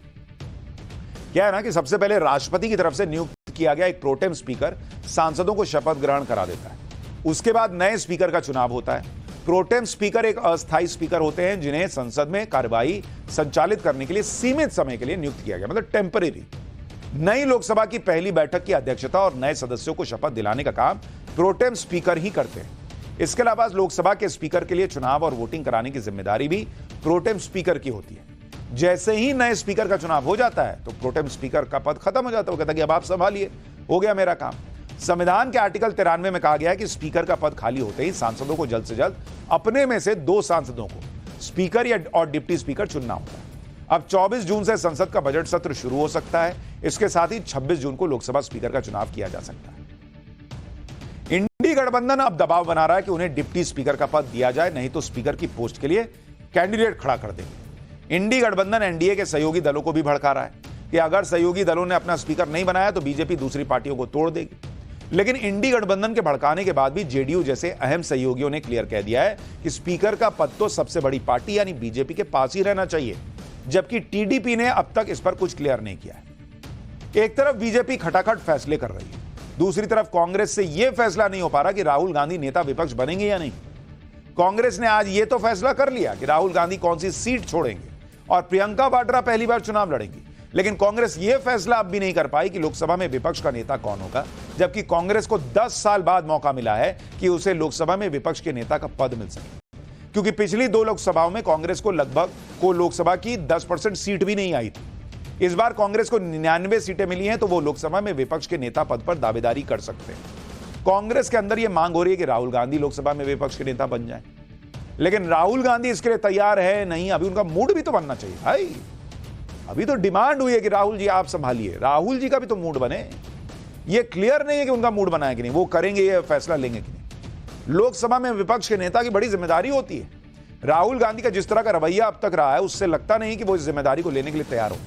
क्या है ना कि सबसे पहले राष्ट्रपति की तरफ से नियुक्त किया गया एक प्रोटेम स्पीकर सांसदों को शपथ ग्रहण करा देता है। उसके बाद नए स्पीकर का चुनाव होता है। प्रोटेम स्पीकर एक अस्थायी स्पीकर होते हैं जिन्हें संसद में कार्यवाही संचालित करने के लिए सीमित समय के लिए नियुक्त किया गया, मतलब टेम्परेरी। नई लोकसभा की पहली बैठक की अध्यक्षता और नए सदस्यों को शपथ दिलाने का काम प्रोटेम स्पीकर ही करते हैं। इसके अलावा लोकसभा के स्पीकर के लिए चुनाव और वोटिंग कराने की जिम्मेदारी भी प्रोटेम स्पीकर की होती है। जैसे ही नए स्पीकर का चुनाव हो जाता है तो प्रोटेम स्पीकर का पद खत्म हो जाता है। वो कहता है कि अब आप संभालिए, हो गया मेरा काम। संविधान के आर्टिकल 93 में कहा गया है कि स्पीकर का पद खाली होते ही सांसदों को जल्द से जल्द अपने में से 2 सांसदों को स्पीकर या और डिप्टी स्पीकर चुनना होता है। अब 24 जून से संसद का बजट सत्र शुरू हो सकता है। इसके साथ ही 26 जून को लोकसभा स्पीकर का चुनाव किया जा सकता है। इंडी गठबंधन अब दबाव बना रहा है कि उन्हें डिप्टी स्पीकर का पद दिया जाए, नहीं तो स्पीकर की पोस्ट के लिए कैंडिडेट खड़ा कर देंगे। इंडी गठबंधन एनडीए के सहयोगी दलों को भी भड़का रहा है कि अगर सहयोगी दलों ने अपना स्पीकर नहीं बनाया तो बीजेपी दूसरी पार्टियों को तोड़ देगी। लेकिन इंडी गठबंधन के भड़काने के बाद भी जेडीयू जैसे अहम सहयोगियों ने क्लियर कह दिया है कि स्पीकर का पद तो सबसे बड़ी पार्टी यानी बीजेपी के पास ही रहना चाहिए, जबकि टीडीपी ने अब तक इस पर कुछ क्लियर नहीं किया है। एक तरफ बीजेपी खटाखट फैसले कर रही है, दूसरी तरफ कांग्रेस से यह फैसला नहीं हो पा रहा कि राहुल गांधी नेता विपक्ष बनेंगे या नहीं। कांग्रेस ने आज यह तो फैसला कर लिया कि राहुल गांधी कौन सी सीट छोड़ेंगे और प्रियंका वाड्रा पहली बार चुनाव लड़ेंगी, लेकिन कांग्रेस यह फैसला अब भी नहीं कर पाई कि लोकसभा में विपक्ष का नेता कौन होगा, जबकि कांग्रेस को 10 साल बाद मौका मिला है कि उसे लोकसभा में विपक्ष के नेता का पद मिल सके, क्योंकि पिछली 2 लोकसभाओं में कांग्रेस को लगभग लोकसभा की 10% सीट भी नहीं आई थी। इस बार कांग्रेस को 99 सीटें मिली हैं तो वो लोकसभा में विपक्ष के नेता पद पर दावेदारी कर सकते हैं। कांग्रेस के अंदर यह मांग हो रही है कि राहुल गांधी लोकसभा में विपक्ष के नेता बन जाए, लेकिन राहुल गांधी इसके लिए तैयार है नहीं। अभी उनका मूड भी तो बनना चाहिए भाई। अभी तो डिमांड हुई है कि राहुल जी आप संभालिए, राहुल जी का भी तो मूड बने। ये क्लियर नहीं है कि उनका मूड बना है कि नहीं, वो करेंगे ये फैसला लेंगे कि नहीं। लोकसभा में विपक्ष के नेता की बड़ी जिम्मेदारी होती है। राहुल गांधी का जिस तरह का रवैया अब तक रहा है उससे लगता नहीं कि वो इस जिम्मेदारी को लेने के लिए तैयार हो।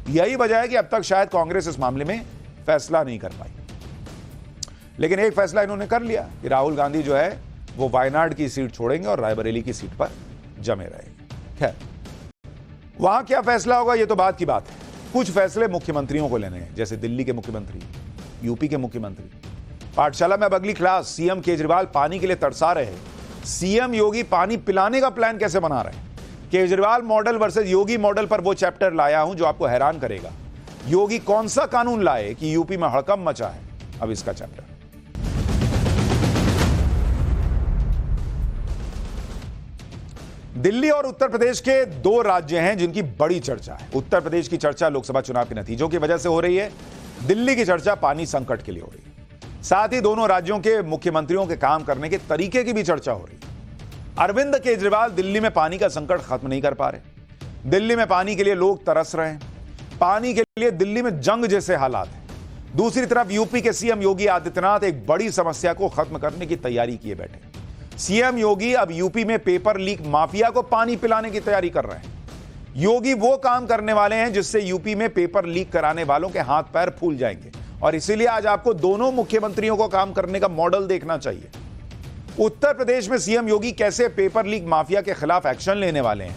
यही वजह है कि अब तक शायद कांग्रेस इस मामले में फैसला नहीं कर पाई, लेकिन एक फैसला इन्होंने कर लिया कि राहुल गांधी जो है वो वायनाड की सीट छोड़ेंगे और रायबरेली की सीट पर जमे रहेंगे। खैर, वहां क्या फैसला होगा ये तो बात की बात है। कुछ फैसले मुख्यमंत्रियों को लेने हैं, जैसे दिल्ली के मुख्यमंत्री, यूपी के मुख्यमंत्री। पाठशाला में अब अगली क्लास, सीएम केजरीवाल पानी के लिए तरसा रहे हैं। सीएम योगी पानी पिलाने का प्लान कैसे बना रहे हैं? केजरीवाल मॉडल वर्सेस योगी मॉडल पर वो चैप्टर लाया हूं जो आपको हैरान करेगा। योगी कौन सा कानून लाए कि यूपी में हड़कंप मचा है, अब इसका चैप्टर। दिल्ली और उत्तर प्रदेश के 2 राज्य हैं जिनकी बड़ी चर्चा है। उत्तर प्रदेश की चर्चा लोकसभा चुनाव के नतीजों की वजह से हो रही है, दिल्ली की चर्चा पानी संकट के लिए हो रही है। साथ ही दोनों राज्यों के मुख्यमंत्रियों के काम करने के तरीके की भी चर्चा हो रही है। अरविंद केजरीवाल दिल्ली में पानी का संकट खत्म नहीं कर पा रहे। दिल्ली में पानी के लिए लोग तरस रहे हैं। पानी के लिए दिल्ली में जंग जैसे हालात हैं। दूसरी तरफ यूपी के सीएम योगी आदित्यनाथ एक बड़ी समस्या को खत्म करने की तैयारी किए बैठे। सीएम योगी अब यूपी में पेपर लीक माफिया को पानी पिलाने की तैयारी कर रहे हैं। योगी वो काम करने वाले हैं जिससे यूपी में पेपर लीक कराने वालों के हाथ पैर फूल जाएंगे, और इसीलिए आज आपको दोनों मुख्यमंत्रियों को काम करने का मॉडल देखना चाहिए। उत्तर प्रदेश में सीएम योगी कैसे पेपर लीक माफिया के खिलाफ एक्शन लेने वाले हैं,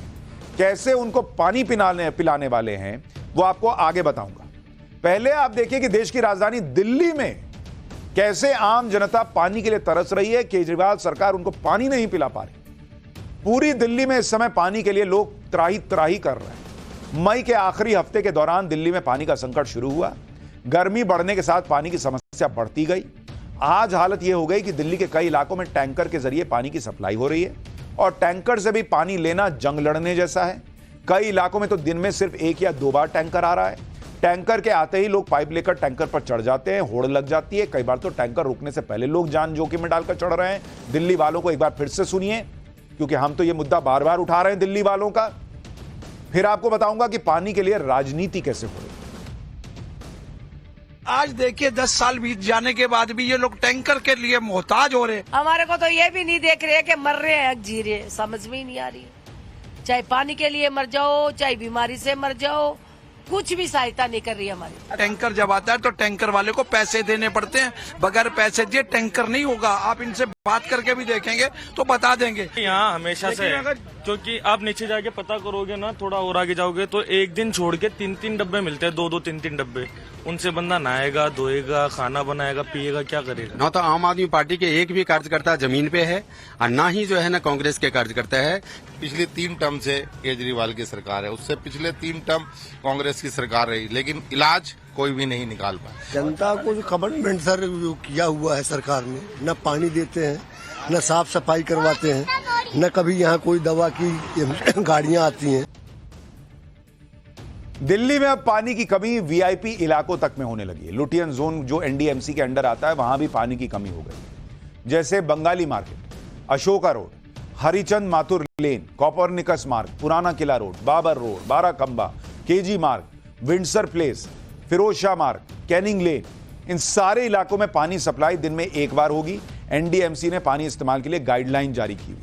कैसे उनको पानी पिलाने वाले हैं, वो आपको आगे बताऊंगा। पहले आप देखिए कि देश की राजधानी दिल्ली में कैसे आम जनता पानी के लिए तरस रही है, केजरीवाल सरकार उनको पानी नहीं पिला पा रही। पूरी दिल्ली में इस समय पानी के लिए लोग त्राही त्राही कर रहे हैं। मई के आखिरी हफ्ते के दौरान दिल्ली में पानी का संकट शुरू हुआ। गर्मी बढ़ने के साथ पानी की समस्या बढ़ती गई। आज हालत यह हो गई कि दिल्ली के कई इलाकों में टैंकर के जरिए पानी की सप्लाई हो रही है और टैंकर से भी पानी लेना जंग लड़ने जैसा है। कई इलाकों में तो दिन में सिर्फ 1 या 2 बार टैंकर आ रहा है। टैंकर के आते ही लोग पाइप लेकर टैंकर पर चढ़ जाते हैं, होड़ लग जाती है। कई बार तो टैंकर रुकने से पहले लोग जान जोखिम में डालकर चढ़ रहे हैं। दिल्ली वालों को एक बार फिर से सुनिए, क्योंकि हम तो ये मुद्दा बार बार उठा रहे हैं दिल्ली वालों का। फिर आपको बताऊंगा कि पानी के लिए राजनीति कैसे हो रही है। आज देखिए 10 साल बीत जाने के बाद भी ये लोग टैंकर के लिए मोहताज हो रहे। हमारे को तो ये भी नहीं देख रहे कि मर रहे हैं जी रहे, समझ में ही नहीं आ रही। चाहे पानी के लिए मर जाओ, चाहे बीमारी से मर जाओ, कुछ भी सहायता नहीं कर रही हमारी। टैंकर जब आता है तो टैंकर वाले को पैसे देने पड़ते हैं, बगैर पैसे दिए टैंकर नहीं होगा। आप इनसे बात करके भी देखेंगे तो बता देंगे। यहाँ हमेशा से, क्योंकि आप नीचे जाके पता करोगे ना, थोड़ा और आगे जाओगे तो एक दिन छोड़ के 3-3 डब्बे मिलते हैं, 2-2 3-3 डब्बे। उनसे बंदा नहाएगा, धोएगा, खाना बनाएगा, पिएगा, क्या करेगा। ना तो आम आदमी पार्टी के एक भी कार्यकर्ता जमीन पे है और ना ही जो है ना कांग्रेस के कार्यकर्ता है। पिछले 3 टर्म से केजरीवाल की सरकार है, उससे पिछले 3 टर्म कांग्रेस की सरकार रही, लेकिन इलाज कोई भी नहीं निकाल पाया। जनता को जो कमिटमेंट सर जो किया हुआ है सरकार ने, न पानी देते हैं, न साफ सफाई करवाते हैं, न कभी यहाँ कोई दवा की गाड़ियां आती हैं। दिल्ली में अब पानी की कमी वीआईपी इलाकों तक में होने लगी है। लुटियन जोन जो एनडीएमसी के अंडर आता है, वहां भी पानी की कमी हो गई। जैसे बंगाली मार्केट, अशोका रोड, हरिचंद माथुर लेन, कॉपरनिकस मार्ग, पुराना किला रोड, बाबर रोड, बाराकंबा, केजी मार्ग, विंडसर प्लेस, फिरोज शाह मार्ग, कैनिंग लेन, इन सारे इलाकों में पानी सप्लाई दिन में 1 बार होगी। एनडीएमसी ने पानी इस्तेमाल के लिए गाइडलाइन जारी की हुई।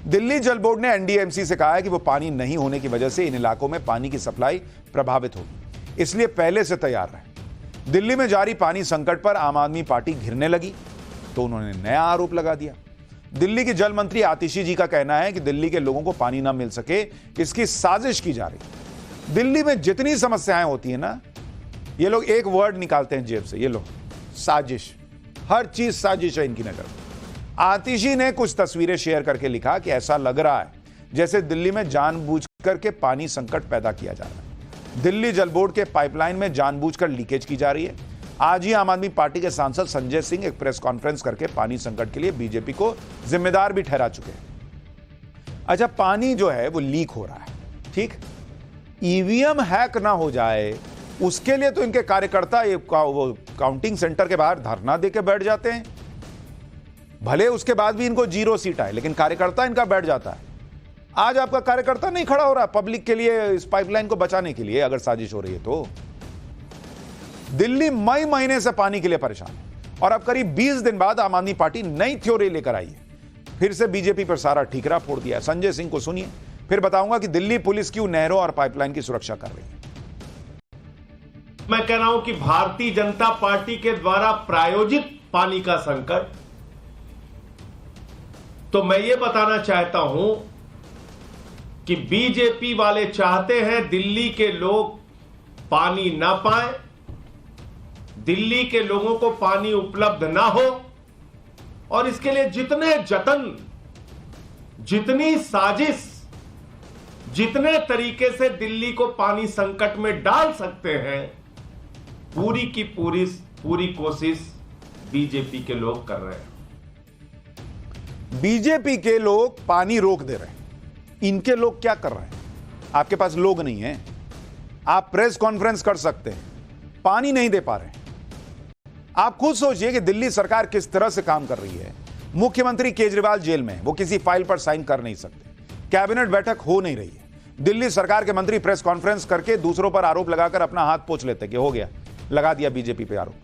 दिल्ली जल बोर्ड ने एनडीएमसी से कहा है कि वो पानी नहीं होने की वजह से इन इलाकों में पानी की सप्लाई प्रभावित होगी, इसलिए पहले से तैयार रहे। दिल्ली में जारी पानी संकट पर आम आदमी पार्टी घिरने लगी तो उन्होंने नया आरोप लगा दिया। दिल्ली की जल मंत्री आतिशी जी का कहना है कि दिल्ली के लोगों को पानी ना मिल सके, इसकी साजिश की जा रही। दिल्ली में जितनी समस्याएं होती है ना, ये लोग एक वर्ड निकालते हैं जेब से, ये लो, साजिश। हर चीज साजिश है इनकी नजर। आतिशी ने कुछ तस्वीरें शेयर करके लिखा कि ऐसा लग रहा है जैसे दिल्ली में जानबूझकर के पानी संकट पैदा किया जा रहा है। दिल्ली जल बोर्ड के पाइपलाइन में जानबूझकर लीकेज की जा रही है। आज ही आम आदमी पार्टी के सांसद संजय सिंह एक प्रेस कॉन्फ्रेंस करके पानी संकट के लिए बीजेपी को जिम्मेदार भी ठहरा चुके हैं। अच्छा, पानी जो है वो लीक हो रहा है, ठीक, ईवीएम हैक ना हो जाए उसके लिए तो इनके कार्यकर्ता वो काउंटिंग सेंटर के बाहर धरना देके बैठ जाते हैं। भले उसके बाद भी इनको 0 सीट आए, लेकिन कार्यकर्ता इनका बैठ जाता है। आज आपका कार्यकर्ता नहीं खड़ा हो रहा पब्लिक के लिए, इस पाइपलाइन को बचाने के लिए, अगर साजिश हो रही है तो। दिल्ली मई महीने से पानी के लिए परेशान है और अब करीब 20 दिन बाद आम आदमी पार्टी नई थ्योरी लेकर आई है। फिर से बीजेपी पर सारा ठीकरा फोड़ दिया है। संजय सिंह को सुनिए, फिर बताऊंगा कि दिल्ली पुलिस क्यों नहरों और पाइपलाइन की सुरक्षा कर रही है। मैं कह रहा हूं कि भारतीय जनता पार्टी के द्वारा प्रायोजित पानी का संकट, तो मैं ये बताना चाहता हूं कि बीजेपी वाले चाहते हैं दिल्ली के लोग पानी ना पाए, दिल्ली के लोगों को पानी उपलब्ध ना हो, और इसके लिए जितने जतन, जितनी साजिश, जितने तरीके से दिल्ली को पानी संकट में डाल सकते हैं, पूरी की पूरी कोशिश बीजेपी के लोग कर रहे हैं। बीजेपी के लोग पानी रोक दे रहे हैं। इनके लोग क्या कर रहे हैं? आपके पास लोग नहीं है, आप प्रेस कॉन्फ्रेंस कर सकते हैं, पानी नहीं दे पा रहे हैं। आप खुद सोचिए कि दिल्ली सरकार किस तरह से काम कर रही है। मुख्यमंत्री केजरीवाल जेल में, वो किसी फाइल पर साइन कर नहीं सकते, कैबिनेट बैठक हो नहीं रही है। दिल्ली सरकार के मंत्री प्रेस कॉन्फ्रेंस करके दूसरों पर आरोप लगाकर अपना हाथ पोंछ लेते कि हो गया, लगा दिया बीजेपी पे आरोप।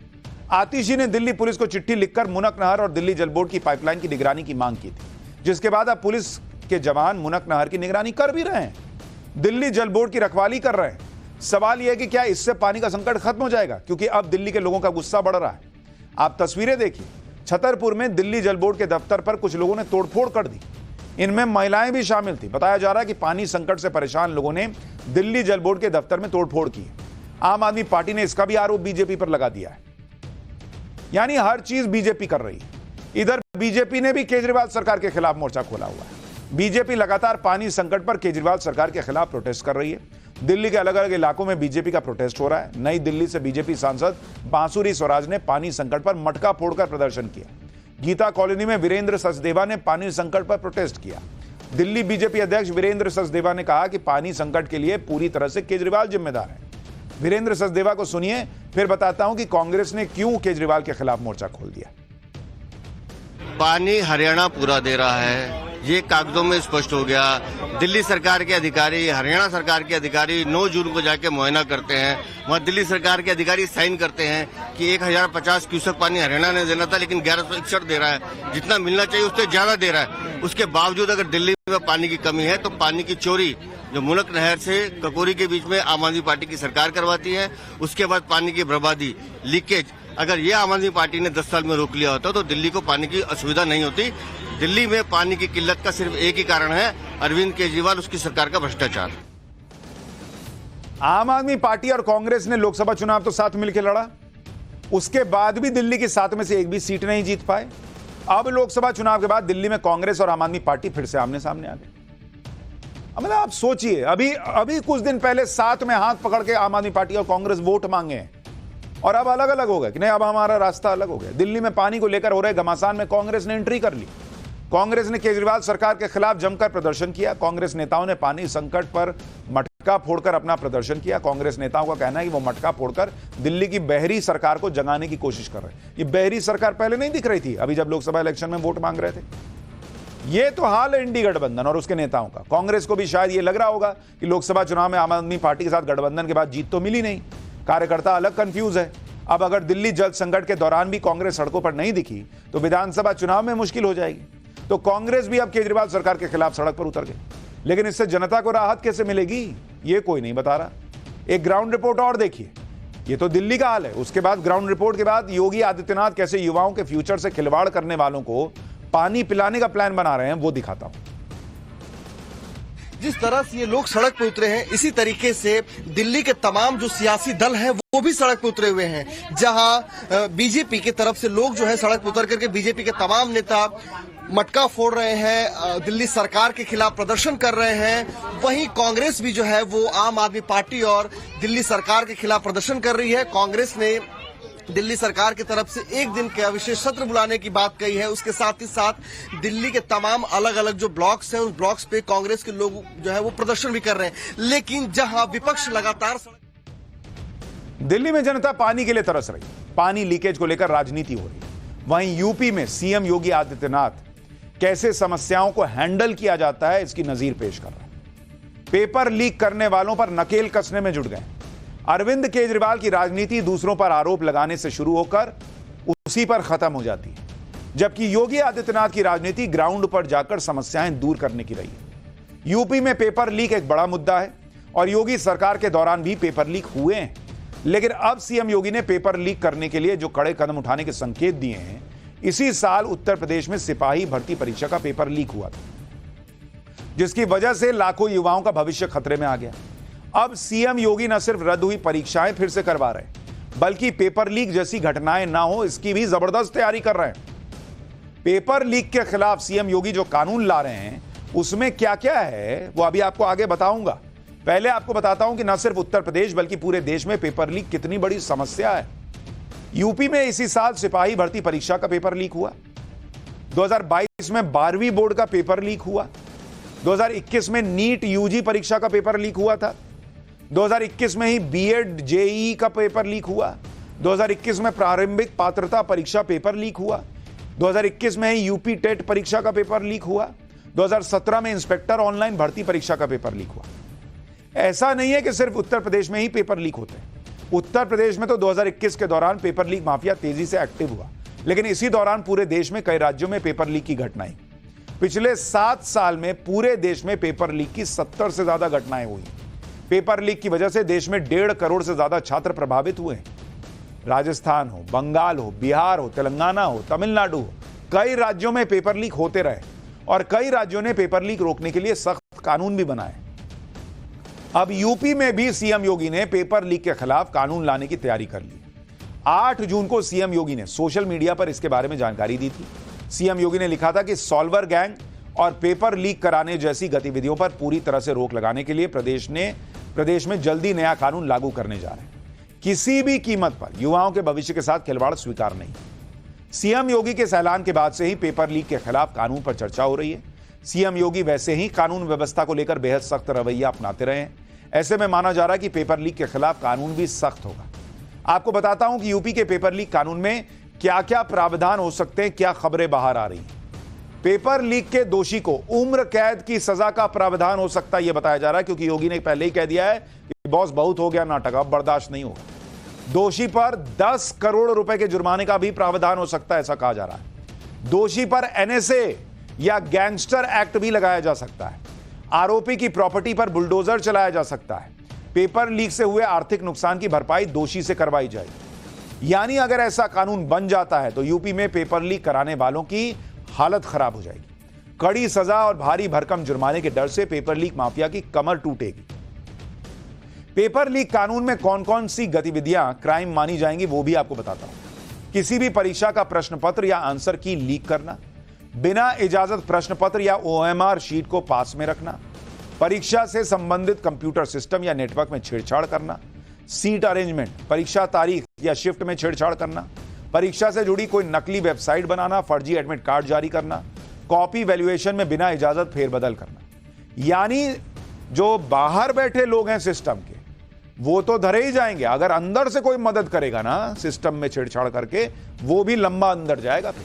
आतिशी ने दिल्ली पुलिस को चिट्ठी लिखकर मुनक नहर और दिल्ली जल बोर्ड की पाइपलाइन की निगरानी की मांग की थी, जिसके बाद अब पुलिस के जवान मुनक नहर की निगरानी कर भी रहे हैं, दिल्ली जल बोर्ड की रखवाली कर रहे हैं। सवाल यह है कि क्या इससे पानी का संकट खत्म हो जाएगा, क्योंकि अब दिल्ली के लोगों का गुस्सा बढ़ रहा है। आप तस्वीरें देखिए, छतरपुर में दिल्ली जल बोर्ड के दफ्तर पर कुछ लोगों ने तोड़फोड़ कर दी, इनमें महिलाएं भी शामिल थी। बताया जा रहा है कि पानी संकट से परेशान लोगों ने दिल्ली जल बोर्ड के दफ्तर में तोड़फोड़ की। आम आदमी पार्टी ने इसका भी आरोप बीजेपी पर लगा दिया है। यानी हर चीज बीजेपी कर रही है। इधर बीजेपी ने भी केजरीवाल सरकार के खिलाफ मोर्चा खोला हुआ है। बीजेपी लगातार पानी संकट पर केजरीवाल सरकार के खिलाफ प्रोटेस्ट कर रही है। दिल्ली के अलग अलग इलाकों में बीजेपी का प्रोटेस्ट हो रहा है। नई दिल्ली से बीजेपी सांसद बांसुरी स्वराज ने पानी संकट पर मटका फोड़कर प्रदर्शन किया। गीता कॉलोनी में वीरेंद्र सचदेवा ने पानी संकट पर प्रोटेस्ट किया। दिल्ली बीजेपी अध्यक्ष वीरेंद्र सचदेवा ने कहा कि पानी संकट के लिए पूरी तरह से केजरीवाल जिम्मेदार है। वीरेंद्र सचदेवा को सुनिए, फिर बताता हूं कि कांग्रेस ने क्यों केजरीवाल के खिलाफ मोर्चा खोल दिया। पानी हरियाणा पूरा दे रहा है, ये कागजों में स्पष्ट हो गया। दिल्ली सरकार के अधिकारी, हरियाणा सरकार के अधिकारी 9 जून को जाके मुआयना करते हैं। वहाँ दिल्ली सरकार के अधिकारी साइन करते हैं कि 1050 क्यूसेक पानी हरियाणा ने देना था, लेकिन 1161 दे रहा है। जितना मिलना चाहिए उससे ज्यादा दे रहा है। उसके बावजूद अगर दिल्ली में पानी की कमी है तो पानी की चोरी जो मुनक नहर से ककोरी के बीच में आम आदमी पार्टी की सरकार करवाती है। उसके बाद पानी की बर्बादी, लीकेज, अगर ये आम आदमी पार्टी ने 10 साल में रोक लिया होता तो दिल्ली को पानी की असुविधा नहीं होती। दिल्ली में पानी की किल्लत का सिर्फ एक ही कारण है, अरविंद केजरीवाल, उसकी सरकार का भ्रष्टाचार। आम आदमी पार्टी और कांग्रेस ने लोकसभा चुनाव तो साथ मिलकर लड़ा, उसके बाद भी दिल्ली की 7 में से एक भी सीट नहीं जीत पाए। अब लोकसभा चुनाव के बाद दिल्ली में कांग्रेस और आम आदमी पार्टी फिर से आमने सामने आ गए। मतलब आप सोचिए, अभी कुछ दिन पहले साथ में हाथ पकड़ के आम आदमी पार्टी और कांग्रेस वोट मांगे हैं और अब अलग अलग हो गए कि नहीं, अब हमारा रास्ता अलग हो गया। दिल्ली में पानी को लेकर हो रहे घमासान में कांग्रेस ने एंट्री कर ली। कांग्रेस ने केजरीवाल सरकार के खिलाफ जमकर प्रदर्शन किया। कांग्रेस नेताओं ने पानी संकट पर मटका फोड़कर अपना प्रदर्शन किया। कांग्रेस नेताओं का कहना है कि वो मटका फोड़कर दिल्ली की बहरी सरकार को जगाने की कोशिश कर रहे हैं। ये बहरी सरकार पहले नहीं दिख रही थी, अभी जब लोकसभा इलेक्शन में वोट मांग रहे थे। ये तो हाल है इंडी गठबंधन और उसके नेताओं का। कांग्रेस को भी शायद ये लग रहा होगा कि लोकसभा चुनाव में आम आदमी पार्टी के साथ गठबंधन के बाद जीत तो मिली नहीं, कार्यकर्ता अलग कंफ्यूज है। अब अगर दिल्ली जल संकट के दौरान भी कांग्रेस सड़कों पर नहीं दिखी तो विधानसभा चुनाव में मुश्किल हो जाएगी। तो कांग्रेस भी अब केजरीवाल सरकार के खिलाफ सड़क पर उतर गई, लेकिन इससे जनता को राहत कैसे मिलेगी ये कोई नहीं बता रहा। एक ग्राउंड रिपोर्ट और देखिए, ये तो दिल्ली का हाल है। उसके बाद ग्राउंड रिपोर्ट के बाद योगी आदित्यनाथ कैसे युवाओं के फ्यूचर से खिलवाड़ करने वालों को पानी पिलाने का प्लान बना रहे हैं, वो दिखाता हूं। जिस तरह से ये लोग सड़क पर उतरे हैं, इसी तरीके से दिल्ली के तमाम जो सियासी दल हैं वो भी सड़क पर उतरे हुए हैं। जहां बीजेपी की तरफ से लोग जो है सड़क पर उतर करके बीजेपी के तमाम नेता मटका फोड़ रहे हैं, दिल्ली सरकार के खिलाफ प्रदर्शन कर रहे हैं। वहीं कांग्रेस भी जो है वो आम आदमी पार्टी और दिल्ली सरकार के खिलाफ प्रदर्शन कर रही है। कांग्रेस ने दिल्ली सरकार की तरफ से एक दिन का विशेष सत्र बुलाने की बात कही है। उसके साथ ही साथ दिल्ली के तमाम अलग अलग जो ब्लॉक्स हैं, उन ब्लॉक्स पे कांग्रेस के लोग जो है वो प्रदर्शन भी कर रहे हैं। लेकिन जहां विपक्ष लगातार दिल्ली में जनता पानी के लिए तरस रही, पानी लीकेज को लेकर राजनीति हो रही, वहीं यूपी में सीएम योगी आदित्यनाथ कैसे समस्याओं को हैंडल किया जाता है इसकी नजीर पेश कर रहा है। पेपर लीक करने वालों पर नकेल कसने में जुट गए। अरविंद केजरीवाल की राजनीति दूसरों पर आरोप लगाने से शुरू होकर उसी पर खत्म हो जाती है, जबकि योगी आदित्यनाथ की राजनीति ग्राउंड पर जाकर समस्याएं दूर करने की रही है। यूपी में पेपर लीक एक बड़ा मुद्दा है और योगी सरकार के दौरान भी पेपर लीक हुए हैं, लेकिन अब सीएम योगी ने पेपर लीक करने के लिए जो कड़े कदम उठाने के संकेत दिए हैं। इसी साल उत्तर प्रदेश में सिपाही भर्ती परीक्षा का पेपर लीक हुआ था, जिसकी वजह से लाखों युवाओं का भविष्य खतरे में आ गया। अब सीएम योगी न सिर्फ रद्द हुई परीक्षाएं फिर से करवा रहे, बल्कि पेपर लीक जैसी घटनाएं ना हो इसकी भी जबरदस्त तैयारी कर रहे हैं। पेपर लीक के खिलाफ सीएम योगी जो कानून ला रहे हैं उसमें क्या क्या है वो अभी आपको आगे बताऊंगा। पहले आपको बताता हूं कि न सिर्फ उत्तर प्रदेश बल्कि पूरे देश में पेपर लीक कितनी बड़ी समस्या है। यूपी में इसी साल सिपाही भर्ती परीक्षा का पेपर लीक हुआ, 2022 में 12वीं बोर्ड का पेपर लीक हुआ, 2021 में नीट यूजी परीक्षा का पेपर लीक हुआ था, 2021 में ही बीएड जेईई का पेपर लीक हुआ, 2021 में प्रारंभिक पात्रता परीक्षा पेपर लीक हुआ, 2021 में ही यूपी टेट परीक्षा का पेपर लीक हुआ, 2017 में इंस्पेक्टर ऑनलाइन भर्ती परीक्षा का पेपर लीक हुआ। ऐसा नहीं है कि सिर्फ उत्तर प्रदेश में ही पेपर लीक होते हैं। उत्तर प्रदेश में तो 2021 के दौरान पेपर लीक माफिया तेजी से एक्टिव हुआ, लेकिन इसी दौरान पूरे देश में कई राज्यों में पेपर लीक की घटनाएं, पिछले 7 साल में पूरे देश में पेपर लीक की 70 से ज्यादा घटनाएं हुई। पेपर लीक की वजह से देश में 1.5 करोड़ से ज्यादा छात्र प्रभावित हुए हैं। राजस्थान हो, बंगाल हो, बिहार हो, तेलंगाना हो, तमिलनाडु हो, कई राज्यों में पेपर लीक होते रहे और कई राज्यों ने पेपर लीक रोकने के लिए सख्त कानून भी बनाए। अब यूपी में भी सीएम योगी ने पेपर लीक के खिलाफ कानून लाने की तैयारी कर ली। 8 जून को सीएम योगी ने सोशल मीडिया पर इसके बारे में जानकारी दी थी। सीएम योगी ने लिखा था कि सॉल्वर गैंग और पेपर लीक कराने जैसी गतिविधियों पर पूरी तरह से रोक लगाने के लिए प्रदेश में जल्दी नया कानून लागू करने जा रहे हैं। किसी भी कीमत पर युवाओं के भविष्य के साथ खिलवाड़ स्वीकार नहीं। सीएम योगी के इस ऐलान के बाद से ही पेपर लीक के खिलाफ कानून पर चर्चा हो रही है। सीएम योगी वैसे ही कानून व्यवस्था को लेकर बेहद सख्त रवैया अपनाते रहे हैं। ऐसे में माना जा रहा है कि पेपर लीक के खिलाफ कानून भी सख्त होगा। आपको बताता हूं कि यूपी के पेपर लीक कानून में क्या क्या प्रावधान हो सकते हैं, क्या खबरें बाहर आ रही हैं। पेपर लीक के दोषी को उम्र कैद की सजा का प्रावधान हो सकता है, यह बताया जा रहा है, क्योंकि योगी ने पहले ही कह दिया है कि बॉस बहुत हो गया नाटक, अब बर्दाश्त नहीं होगा। दोषी पर 10 करोड़ रुपए के जुर्माने का भी प्रावधान हो सकता है, ऐसा कहा जा रहा है। दोषी पर एनएसए या गैंगस्टर एक्ट भी लगाया जा सकता है। आरोपी की प्रॉपर्टी पर बुलडोजर चलाया जा सकता है। पेपर लीक से हुए आर्थिक नुकसान की भरपाई दोषी से करवाई जाएगी। यानी अगर ऐसा कानून बन जाता है तो यूपी में पेपर लीक कराने वालों की हालत खराब हो जाएगी। कड़ी सजा और भारी भरकम जुर्माने के डर से पेपर लीक माफिया की कमर टूटेगी। पेपर लीक कानून में कौन कौन सी गतिविधियां क्राइम मानी जाएंगी वो भी आपको बताता हूं। किसी भी परीक्षा का प्रश्न पत्र या आंसर की लीक करना, बिना इजाजत प्रश्न पत्र या ओएमआर शीट को पास में रखना, परीक्षा से संबंधित कंप्यूटर सिस्टम या नेटवर्क में छेड़छाड़ करना, सीट अरेंजमेंट, परीक्षा तारीख या शिफ्ट में छेड़छाड़ करना, परीक्षा से जुड़ी कोई नकली वेबसाइट बनाना, फर्जी एडमिट कार्ड जारी करना, कॉपी वैल्यूएशन में बिना इजाजत फेरबदल करना। यानी जो बाहर बैठे लोग हैं सिस्टम के, वो तो धरे ही जाएंगे। अगर अंदर से कोई मदद करेगा ना सिस्टम में छेड़छाड़ करके, वो भी लंबा अंदर जाएगा। फिर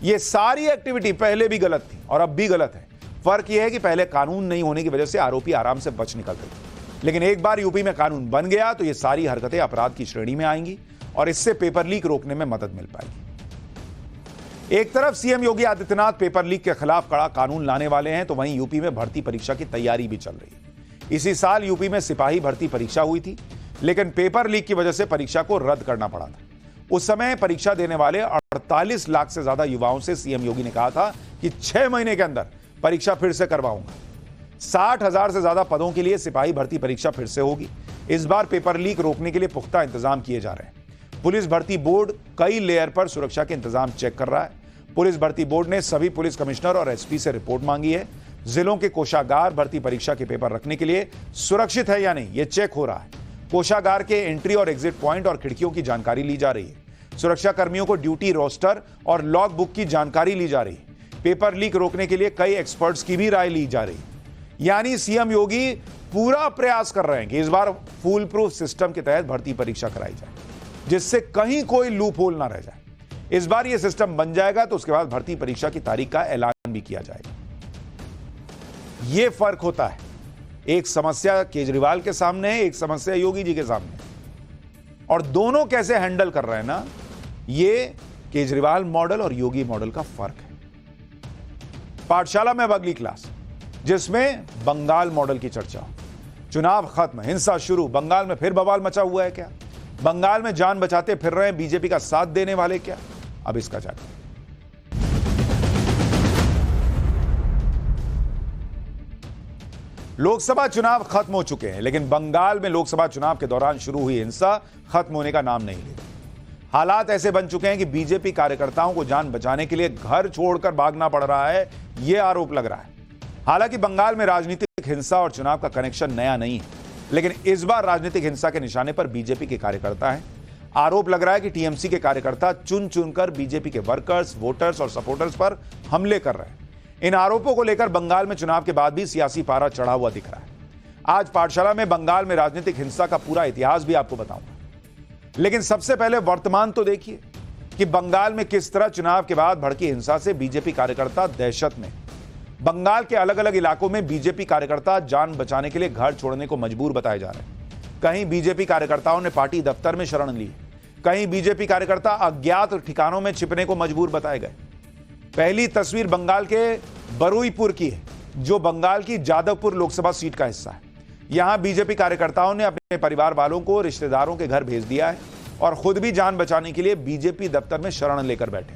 ये सारी एक्टिविटी पहले भी गलत थी और अब भी गलत है। फर्क यह है कि पहले कानून नहीं होने की वजह से आरोपी आराम से बच निकलते थे, लेकिन एक बार यूपी में कानून बन गया तो ये सारी हरकतें अपराध की श्रेणी में आएंगी और इससे पेपर लीक रोकने में मदद मिल पाएगी। एक तरफ CM Yogi Adityanath paper leak के खिलाफ कड़ा कानून लाने वाले हैं, तो वहीं यूपी में भर्ती परीक्षा की तैयारी भी चल रही है। इसी साल यूपी में सिपाही भर्ती परीक्षा हुई थी, लेकिन पेपर लीक की वजह से परीक्षा को रद्द करना पड़ा था। उस समय परीक्षा देने वाले 48 लाख से ज्यादा युवाओं से सीएम योगी ने कहा था कि 6 महीने के अंदर परीक्षा फिर से करवाऊंगा। 60,000 से ज्यादा पदों के लिए सिपाही भर्ती परीक्षा फिर से होगी। इस बार पेपर लीक रोकने के लिए पुख्ता इंतजाम किए जा रहे हैं। पुलिस भर्ती बोर्ड कई लेयर पर सुरक्षा के इंतजाम चेक कर रहा है। पुलिस भर्ती बोर्ड ने सभी पुलिस कमिश्नर और एसपी से रिपोर्ट मांगी है। जिलों के कोषागार भर्ती परीक्षा के पेपर रखने के लिए सुरक्षित है या नहीं, यह चेक हो रहा है। कोषागार के एंट्री और एग्जिट पॉइंट और खिड़कियों की जानकारी ली जा रही है। सुरक्षा कर्मियों को ड्यूटी रोस्टर और लॉग बुक की जानकारी ली जा रही है। पेपर लीक रोकने के लिए कई एक्सपर्ट्स की भी राय ली जा रही है। यानी सीएम योगी पूरा प्रयास कर रहे हैं कि इस बार फूल प्रूफ सिस्टम के तहत भर्ती परीक्षा कराई जाए, जिससे कहीं कोई लूप होल ना रह जाए। इस बार यह सिस्टम बन जाएगा तो उसके बाद भर्ती परीक्षा की तारीख का ऐलान भी किया जाएगा। यह फर्क होता है, एक समस्या केजरीवाल के सामने है, एक समस्या योगी जी के सामने, और दोनों कैसे हैंडल कर रहे हैं ना, यह केजरीवाल मॉडल और योगी मॉडल का फर्क है। पाठशाला में अब अगली क्लास, जिसमें बंगाल मॉडल की चर्चा हो। चुनाव खत्म, हिंसा शुरू, बंगाल में फिर बवाल मचा हुआ है क्या? बंगाल में जान बचाते फिर रहे हैं बीजेपी का साथ देने वाले क्या? अब इसका जाकर लोकसभा चुनाव खत्म हो चुके हैं, लेकिन बंगाल में लोकसभा चुनाव के दौरान शुरू हुई हिंसा खत्म होने का नाम नहीं ले रही। हालात ऐसे बन चुके हैं कि बीजेपी कार्यकर्ताओं को जान बचाने के लिए घर छोड़कर भागना पड़ रहा है, यह आरोप लग रहा है। हालांकि बंगाल में राजनीतिक हिंसा और चुनाव का कनेक्शन नया नहीं है, लेकिन इस बार राजनीतिक हिंसा के निशाने पर बीजेपी के कार्यकर्ता हैं। आरोप लग रहा है कि टीएमसी के कार्यकर्ता चुन चुनकर बीजेपी के वर्कर्स, वोटर्स और सपोर्टर्स पर हमले कर रहे हैं। इन आरोपों को लेकर बंगाल में चुनाव के बाद भी सियासी पारा चढ़ा हुआ दिख रहा है। आज पाठशाला में बंगाल में राजनीतिक हिंसा का पूरा इतिहास भी आपको बताऊंगा, लेकिन सबसे पहले वर्तमान तो देखिए कि बंगाल में किस तरह चुनाव के बाद भड़की हिंसा से बीजेपी कार्यकर्ता दहशत में। बंगाल के अलग अलग इलाकों में बीजेपी कार्यकर्ता जान बचाने के लिए घर छोड़ने को मजबूर बताए जा रहे हैं। कहीं बीजेपी कार्यकर्ताओं ने पार्टी दफ्तर में शरण ली, कहीं बीजेपी कार्यकर्ता अज्ञात ठिकानों में छिपने को मजबूर बताए गए। पहली तस्वीर बंगाल के बरुईपुर की है, जो बंगाल की जादवपुर लोकसभा सीट का हिस्सा है। यहां बीजेपी कार्यकर्ताओं ने अपने परिवार वालों को रिश्तेदारों के घर भेज दिया है और खुद भी जान बचाने के लिए बीजेपी दफ्तर में शरण लेकर बैठे।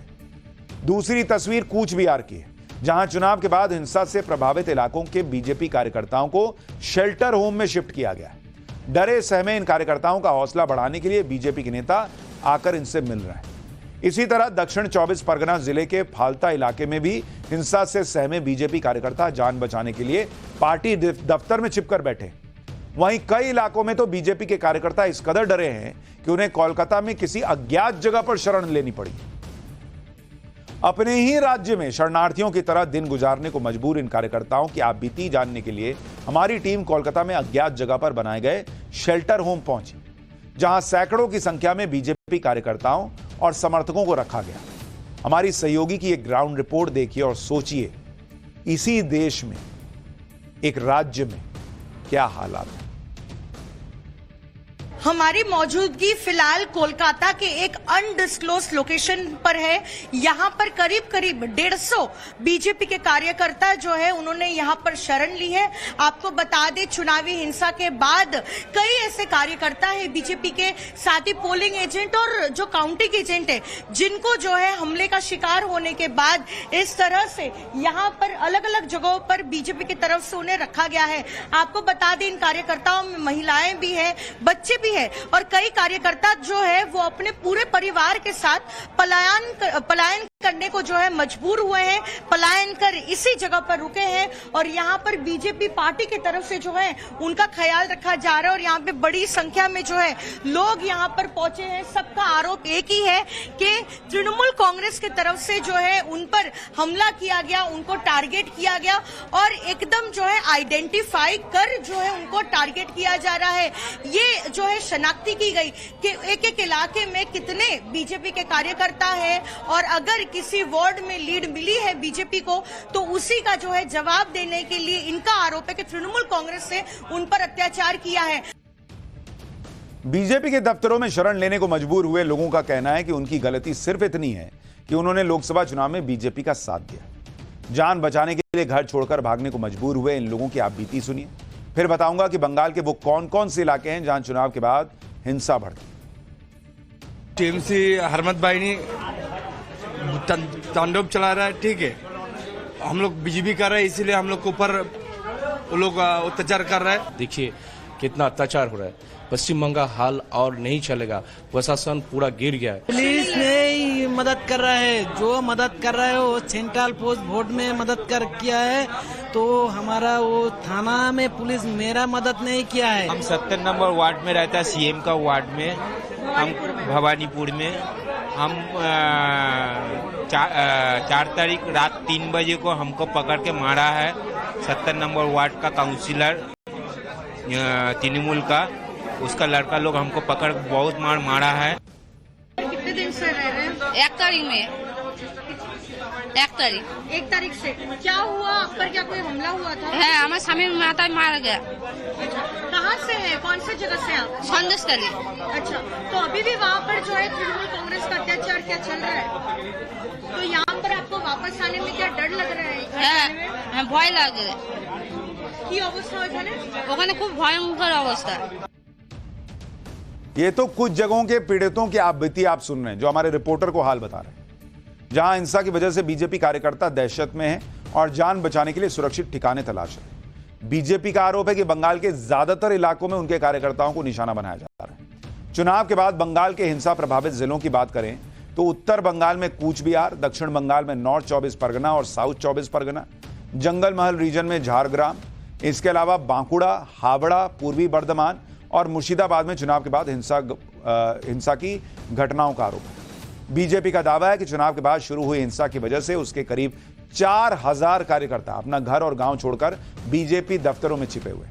दूसरी तस्वीर कूच बिहार की है, जहां चुनाव के बाद हिंसा से प्रभावित इलाकों के बीजेपी कार्यकर्ताओं को शेल्टर होम में शिफ्ट किया गया है। डरे सहमे इन कार्यकर्ताओं का हौसला बढ़ाने के लिए बीजेपी के नेता आकर इनसे मिल रहे हैं। इसी तरह दक्षिण 24 परगना जिले के फालता इलाके में भी हिंसा से सहमे बीजेपी कार्यकर्ता जान बचाने के लिए पार्टी दफ्तर में छिपकर बैठे। वहीं कई इलाकों में तो बीजेपी के कार्यकर्ता इस कदर डरे हैं कि उन्हें कोलकाता में किसी अज्ञात जगह पर शरण लेनी पड़ी। अपने ही राज्य में शरणार्थियों की तरह दिन गुजारने को मजबूर इन कार्यकर्ताओं की आपबीती जानने के लिए हमारी टीम कोलकाता में अज्ञात जगह पर बनाए गए शेल्टर होम पहुंची, जहां सैकड़ों की संख्या में बीजेपी कार्यकर्ताओं और समर्थकों को रखा गया। हमारी सहयोगी की एक ग्राउंड रिपोर्ट देखिए और सोचिए, इसी देश में, एक राज्य में क्या हालात है। हमारी मौजूदगी फिलहाल कोलकाता के एक अनडिस्क्लोज लोकेशन पर है। यहाँ पर करीब करीब 150 बीजेपी के कार्यकर्ता जो है उन्होंने यहाँ पर शरण ली है। आपको बता दें, चुनावी हिंसा के बाद कई ऐसे कार्यकर्ता है बीजेपी के, साथ ही पोलिंग एजेंट और जो काउंटिंग एजेंट है, जिनको जो है हमले का शिकार होने के बाद इस तरह से यहाँ पर अलग अलग जगहों पर बीजेपी की तरफ से उन्हें रखा गया है। आपको बता दें, इन कार्यकर्ताओं में महिलाएं भी है, बच्चे भी है और कई कार्यकर्ता जो है वो अपने पूरे परिवार के साथ पलायन करने को जो है मजबूर हुए हैं, पलायन कर इसी जगह पर रुके हैं और यहाँ पर बीजेपी पार्टी की तरफ से जो है उनका ख्याल रखा जा रहा है और यहाँ पे बड़ी संख्या में जो है लोग यहाँ पर पहुंचे हैं। सबका आरोप एक ही है कि तृणमूल कांग्रेस की तरफ से जो है उन पर हमला किया गया, उनको टारगेट किया गया और एकदम जो है आइडेंटिफाई कर जो है उनको टारगेट किया जा रहा है। ये जो है शनाख्ती की गई कि एक एक इलाके में कितने बीजेपी के कार्यकर्ता है और अगर किसी वार्ड में लीड मिली है बीजेपी को तो उसी का जो है जवाब देने के लिए इनका आरोप है कि तृणमूल कांग्रेस से उन पर अत्याचार किया है। बीजेपी के दफ्तरों में शरण लेने को मजबूर हुए लोगों का कहना है कि उनकी गलती सिर्फ इतनी है कि उन्होंने लोकसभा चुनाव में बीजेपी का साथ दिया। जान बचाने के लिए घर छोड़कर भागने को मजबूर हुए इन लोगों की आप बीती सुनिए, फिर बताऊंगा कि बंगाल के वो कौन कौन से इलाके हैं जहां चुनाव के बाद हिंसा भड़की। टीएमसी हरमत भाई ने तांडव चला रहा है, ठीक है, हम लोग बीजेपी कर रहे हैं, इसीलिए हम लोग के ऊपर वो लोग अत्याचार कर रहे हैं। देखिए कितना अत्याचार हो रहा है, पश्चिम बंगाल हाल और नहीं चलेगा, प्रशासन पूरा गिर गया है। पुलिस ने मदद कर रहा है, जो मदद कर रहा है वो सेंट्रल पोस्ट बोर्ड में मदद किया है, तो हमारा वो थाना में पुलिस मेरा मदद नहीं किया है। हम 70 नंबर वार्ड में रहता है, सीएम का वार्ड में, हम भवानीपुर में, हम 4 तारीख रात 3 बजे को हमको पकड़ के मारा है 70 नंबर वार्ड का काउंसिलर तृणमूल का, उसका लड़का लोग हमको पकड़ बहुत मारा है। कितने दिन से रह रहे हैं? 1 तारीख में। 1 तारीख से क्या हुआ? आप पर क्या कोई हमला हुआ था? है, हमारे स्वामी माता मारा गया। कहाँ से है, कौन से जगह से आप? संदेश कर ली। अच्छा, तो अभी भी वहाँ पर जो है तृणमूल कांग्रेस का अत्याचार क्या चल रहा है? तो यहाँ पर आपको वापस आने में क्या डर लग रहा है? भय लगे की अवस्था ওখানে খুব ভয়ঙ্কর অবস্থা। ये तो कुछ जगहों के पीड़ितों की आप बीती आप सुन रहे हैं, जो हमारे रिपोर्टर को हाल बता रहे हैं, जहां हिंसा की वजह से बीजेपी कार्यकर्ता दहशत में हैं और जान बचाने के लिए सुरक्षित ठिकाने तलाश रहे हैं। बीजेपी का आरोप है कि बंगाल के ज्यादातर इलाकों में उनके कार्यकर्ताओं को निशाना बनाया जा रहा है। चुनाव के बाद बंगाल के हिंसा प्रभावित जिलों की बात करें तो उत्तर बंगाल में कूच बिहार, दक्षिण बंगाल में नॉर्थ 24 परगना और साउथ 24 परगना, जंगल महल रीजन में झारग्राम, इसके अलावा बांकुड़ा, हावड़ा, पूर्वी बर्धमान और मुर्शिदाबाद में चुनाव के बाद हिंसा की घटनाओं का आरोप है। बीजेपी का दावा है कि चुनाव के बाद शुरू हुई हिंसा की वजह से उसके करीब 4000 कार्यकर्ता अपना घर और गांव छोड़कर बीजेपी दफ्तरों में छिपे हुए,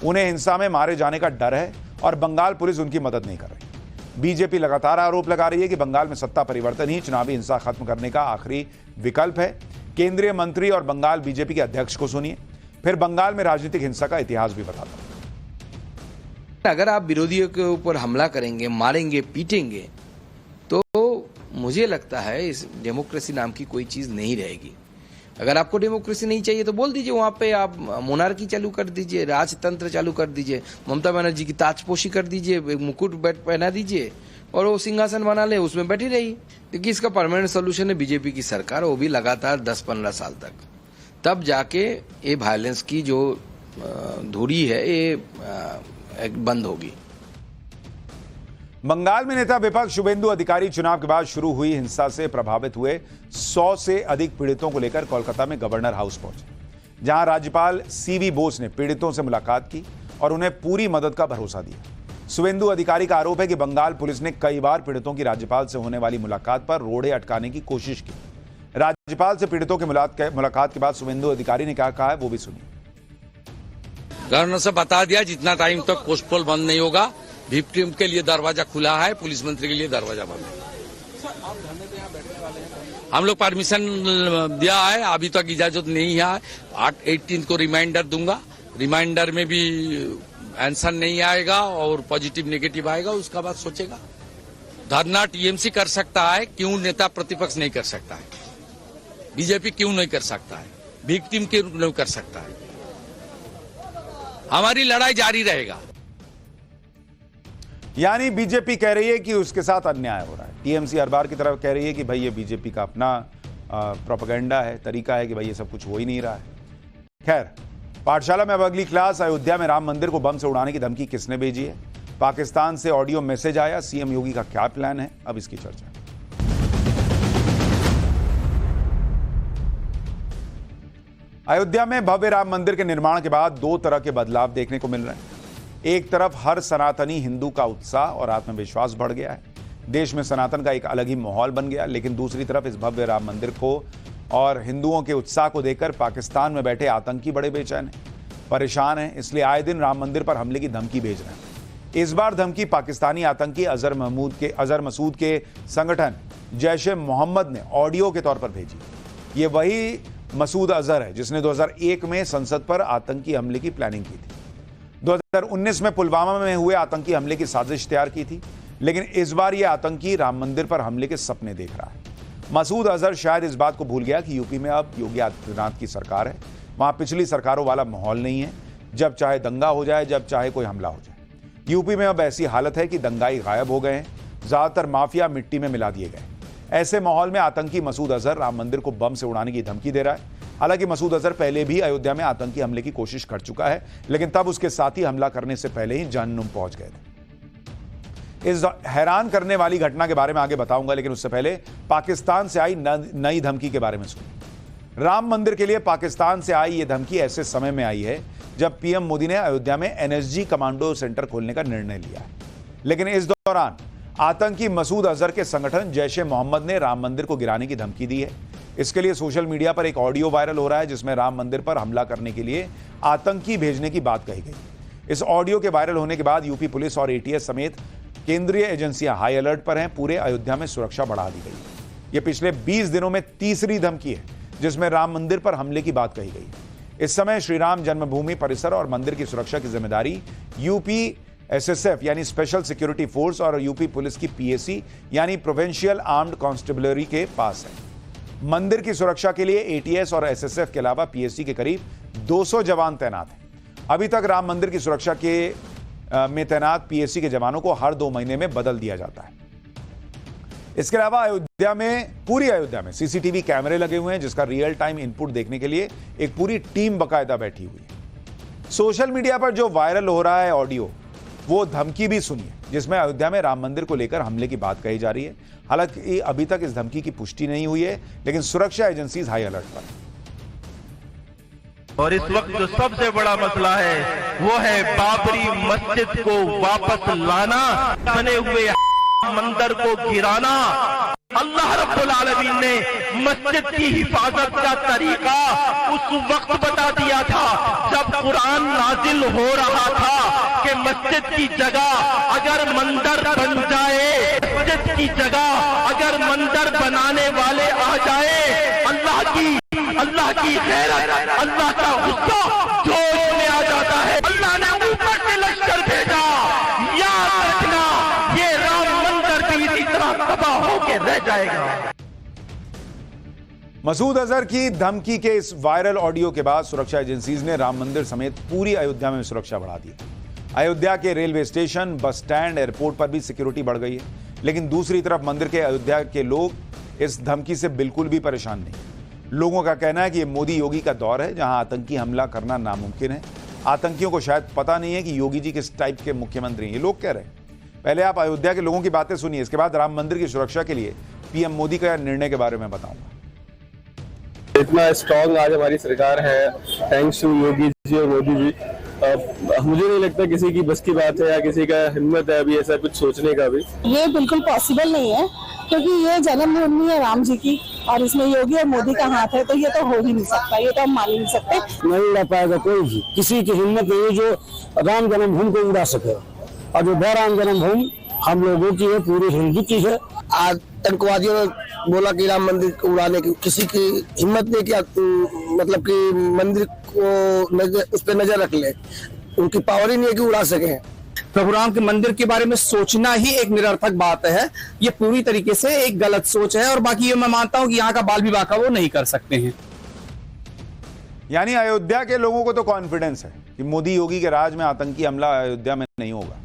उन्हें हिंसा में मारे जाने का डर है और बंगाल पुलिस उनकी मदद नहीं कर रही। बीजेपी लगातार आरोप लगा रही है कि बंगाल में सत्ता परिवर्तन ही चुनावी हिंसा खत्म करने का आखिरी विकल्प है। केंद्रीय मंत्री और बंगाल बीजेपी के अध्यक्ष को सुनिए, फिर बंगाल में राजनीतिक हिंसा का इतिहास भी बताता हूं। अगर आप विरोधियों के ऊपर हमला करेंगे, मारेंगे, पीटेंगे, तो मुझे लगता है इस डेमोक्रेसी नाम की कोई चीज नहीं रहेगी। अगर आपको डेमोक्रेसी नहीं चाहिए तो बोल दीजिए, वहां पे आप मोनार्की चालू कर दीजिए, राजतंत्र चालू कर दीजिए, ममता बनर्जी की ताजपोशी कर दीजिए, मुकुट पहना दीजिए और वो सिंहासन बना ले, उसमें बैठी रही। क्योंकि इसका परमानेंट सोल्यूशन है बीजेपी की सरकार, वो भी लगातार 10-15 साल तक, तब जाके ये वायलेंस की जो धुरी है ये बंद होगी। बंगाल में नेता विपक्ष शुभेंदु अधिकारी चुनाव के बाद शुरू हुई हिंसा से प्रभावित हुए 100 से अधिक पीड़ितों को लेकर कोलकाता में गवर्नर हाउस पहुंचे, जहां राज्यपाल सीवी बोस ने पीड़ितों से मुलाकात की और उन्हें पूरी मदद का भरोसा दिया। शुभेंदु अधिकारी का आरोप है कि बंगाल पुलिस ने कई बार पीड़ितों की राज्यपाल से होने वाली मुलाकात पर रोड़े अटकाने की कोशिश की। राज्यपाल से पीड़ितों की मुलाकात के बाद शुभेंदु अधिकारी ने क्या कहा है वो भी सुनिए। गवर्नर से बता दिया जितना टाइम तक पोस्टपोल बंद नहीं होगा, विक्टिम के लिए दरवाजा खुला है, पुलिस मंत्री के लिए दरवाजा बंद है। हम लोग परमिशन दिया है, अभी तक इजाजत नहीं है। 18 को रिमाइंडर दूंगा, रिमाइंडर में भी आंसर नहीं आएगा और पॉजिटिव नेगेटिव आएगा, उसका बाद सोचेगा। धरना टीएमसी कर सकता है, क्यों नेता प्रतिपक्ष नहीं कर सकता है? बीजेपी क्यों नहीं कर सकता है? विक्टिम क्यों नहीं कर सकता है? हमारी लड़ाई जारी रहेगा। यानी बीजेपी कह रही है कि उसके साथ अन्याय हो रहा है, टीएमसी हर बार की तरफ कह रही है कि भाई ये बीजेपी का अपना प्रोपेगेंडा है, तरीका है कि भाई ये सब कुछ हो ही नहीं रहा है। खैर, पाठशाला में अब अगली क्लास। अयोध्या में राम मंदिर को बम से उड़ाने की धमकी किसने भेजी है? पाकिस्तान से ऑडियो मैसेज आया, सीएम योगी का क्या प्लान है? अब इसकी चर्चा। अयोध्या में भव्य राम मंदिर के निर्माण के बाद दो तरह के बदलाव देखने को मिल रहे हैं। एक तरफ हर सनातनी हिंदू का उत्साह और आत्मविश्वास बढ़ गया है, देश में सनातन का एक अलग ही माहौल बन गया। लेकिन दूसरी तरफ इस भव्य राम मंदिर को और हिंदुओं के उत्साह को देखकर पाकिस्तान में बैठे आतंकी बड़े बेचैन हैं, परेशान हैं, इसलिए आए दिन राम मंदिर पर हमले की धमकी भेज रहे हैं। इस बार धमकी पाकिस्तानी आतंकी अजहर मसूद के संगठन जैश ए मोहम्मद ने ऑडियो के तौर पर भेजी। ये वही मसूद अजहर है जिसने 2001 में संसद पर आतंकी हमले की प्लानिंग की थी। 2019 में पुलवामा में हुए आतंकी हमले की साजिश तैयार की थी, लेकिन इस बार यह आतंकी राम मंदिर पर हमले के सपने देख रहा है। मसूद अजहर शायद इस बात को भूल गया कि यूपी में अब योगी आदित्यनाथ की सरकार है, वहां पिछली सरकारों वाला माहौल नहीं है, जब चाहे दंगा हो जाए, जब चाहे कोई हमला हो जाए। यूपी में अब ऐसी हालत है कि दंगाई गायब हो गए हैं, ज्यादातर माफिया मिट्टी में मिला दिए गए। ऐसे माहौल में आतंकी मसूद अजहर राम मंदिर को बम से उड़ाने की धमकी दे रहा है। हालांकि मसूद अजहर पहले भी अयोध्या में आतंकी हमले की कोशिश कर चुका है, लेकिन तब उसके साथी हमला करने से पहले ही जहन्नुम पहुंच गए थे। इस हैरान करने वाली घटना के बारे में आगे बताऊंगा, लेकिन उससे पहले पाकिस्तान से आई नई धमकी के बारे में सुनिए। राम मंदिर के लिए पाकिस्तान से आई यह धमकी ऐसे समय में आई है जब पीएम मोदी ने अयोध्या में एनएसजी कमांडो सेंटर खोलने का निर्णय लिया है। लेकिन इस दौरान आतंकी मसूद अजहर के संगठन जैश ए मोहम्मद ने राम मंदिर को गिराने की धमकी दी है। इसके लिए सोशल मीडिया पर एक ऑडियो वायरल हो रहा है जिसमें राम मंदिर पर हमला करने के लिए आतंकी भेजने की बात कही गई। इस ऑडियो के वायरल होने के बाद यूपी पुलिस और एटीएस समेत केंद्रीय एजेंसियां हाई अलर्ट पर हैं। पूरे अयोध्या में सुरक्षा बढ़ा दी गई। यह पिछले 20 दिनों में तीसरी धमकी है जिसमें राम मंदिर पर हमले की बात कही गई। इस समय श्री राम जन्मभूमि परिसर और मंदिर की सुरक्षा की जिम्मेदारी यूपी एसएसएफ यानी स्पेशल सिक्योरिटी फोर्स और यूपी पुलिस की पीएसी यानी प्रोविंशियल आर्म्ड कांस्टेबलरी के पास है। मंदिर की सुरक्षा के लिए एटीएस और एसएसएफ के अलावा पीएसी के करीब 200 जवान तैनात हैं। अभी तक राम मंदिर की सुरक्षा में तैनात पीएसी के जवानों को हर 2 महीने में बदल दिया जाता है। इसके अलावा पूरी अयोध्या में सीसीटीवी कैमरे लगे हुए हैं जिसका रियल टाइम इनपुट देखने के लिए एक पूरी टीम बाकायदा बैठी हुई है। सोशल मीडिया पर जो वायरल हो रहा है ऑडियो, वो धमकी भी सुनिए जिसमें अयोध्या में राम मंदिर को लेकर हमले की बात कही जा रही है। हालांकि अभी तक इस धमकी की पुष्टि नहीं हुई है, लेकिन सुरक्षा एजेंसीज हाई अलर्ट पर है। और इस वक्त जो सबसे बड़ा मसला है वो है बाबरी मस्जिद को वापस लाना, बने हुए मंदिर को गिराना। अल्लाह रब्बुल आलमीन ने मस्जिद की हिफाजत का तरीका उस वक्त बता दिया था जब कुरान नाजिल हो रहा था कि मस्जिद की जगह अगर मंदिर बन जाए, मस्जिद की जगह अगर मंदिर बनाने वाले आ जाए, अल्लाह की गैरत, अल्लाह का गुस्सा जोश में आ जाता है। अल्लाह ने ऊपर से लश्कर भेजा। याद रखना, ये राम मंदिर भी इसी तरह तबाह होकर रह जाएगा। मसूद अजहर की धमकी के इस वायरल ऑडियो के बाद सुरक्षा एजेंसीज ने राम मंदिर समेत पूरी अयोध्या में सुरक्षा बढ़ा दी। अयोध्या के railway station, bus stand, airport पर भी सिक्योरिटी बढ़ गई है। लेकिन दूसरी तरफ मंदिर के अयोध्या के लोग इस धमकी से बिल्कुल भी परेशान नहीं। लोगों का कहना है कि ये मोदी योगी का दौर है जहां आतंकी हमला करना नामुमकिन है। आतंकियों को शायद पता नहीं है कि योगी जी किस टाइप के मुख्यमंत्री हैं, ये लोग कह रहे हैं। पहले आप अयोध्या के लोगों की बातें सुनिए, इसके बाद राम मंदिर की सुरक्षा के लिए पीएम मोदी का निर्णय के बारे में बताऊंगा। इतना स्ट्रांग आज हमारी सरकार है, थैंक्स टू योगी जी और मोदी जी। मुझे नहीं लगता किसी की बस की बात है या किसी का हिम्मत है अभी ऐसा कुछ सोचने का भी। ये बिल्कुल पॉसिबल नहीं है, क्योंकि ये जन्मभूमि है राम जी की और इसमें योगी और मोदी का हाथ है, तो ये तो हो ही नहीं सकता, ये तो हम मान ही नहीं सकते। नहीं रह पाएगा कोई भी, किसी की हिम्मत नहीं जो राम जन्मभूमि को उड़ा सके। अयोध्या राम जन्मभूमि हम लोगों की है, पूरी हिंदू की है। आतंकवादियों ने बोला कि राम मंदिर को उड़ाने की किसी की हिम्मत नहीं किया, मतलब कि मंदिर को उस पर नजर रख ले, उनकी पावर ही नहीं है कि उड़ा सके। प्रभु राम के मंदिर के बारे में सोचना ही एक निरर्थक बात है, ये पूरी तरीके से एक गलत सोच है। और बाकी ये मैं मानता हूं कि यहाँ का बाल विवाह का वो नहीं कर सकते हैं। यानी अयोध्या के लोगों को तो कॉन्फिडेंस है कि मोदी योगी के राज में आतंकी हमला अयोध्या में नहीं होगा।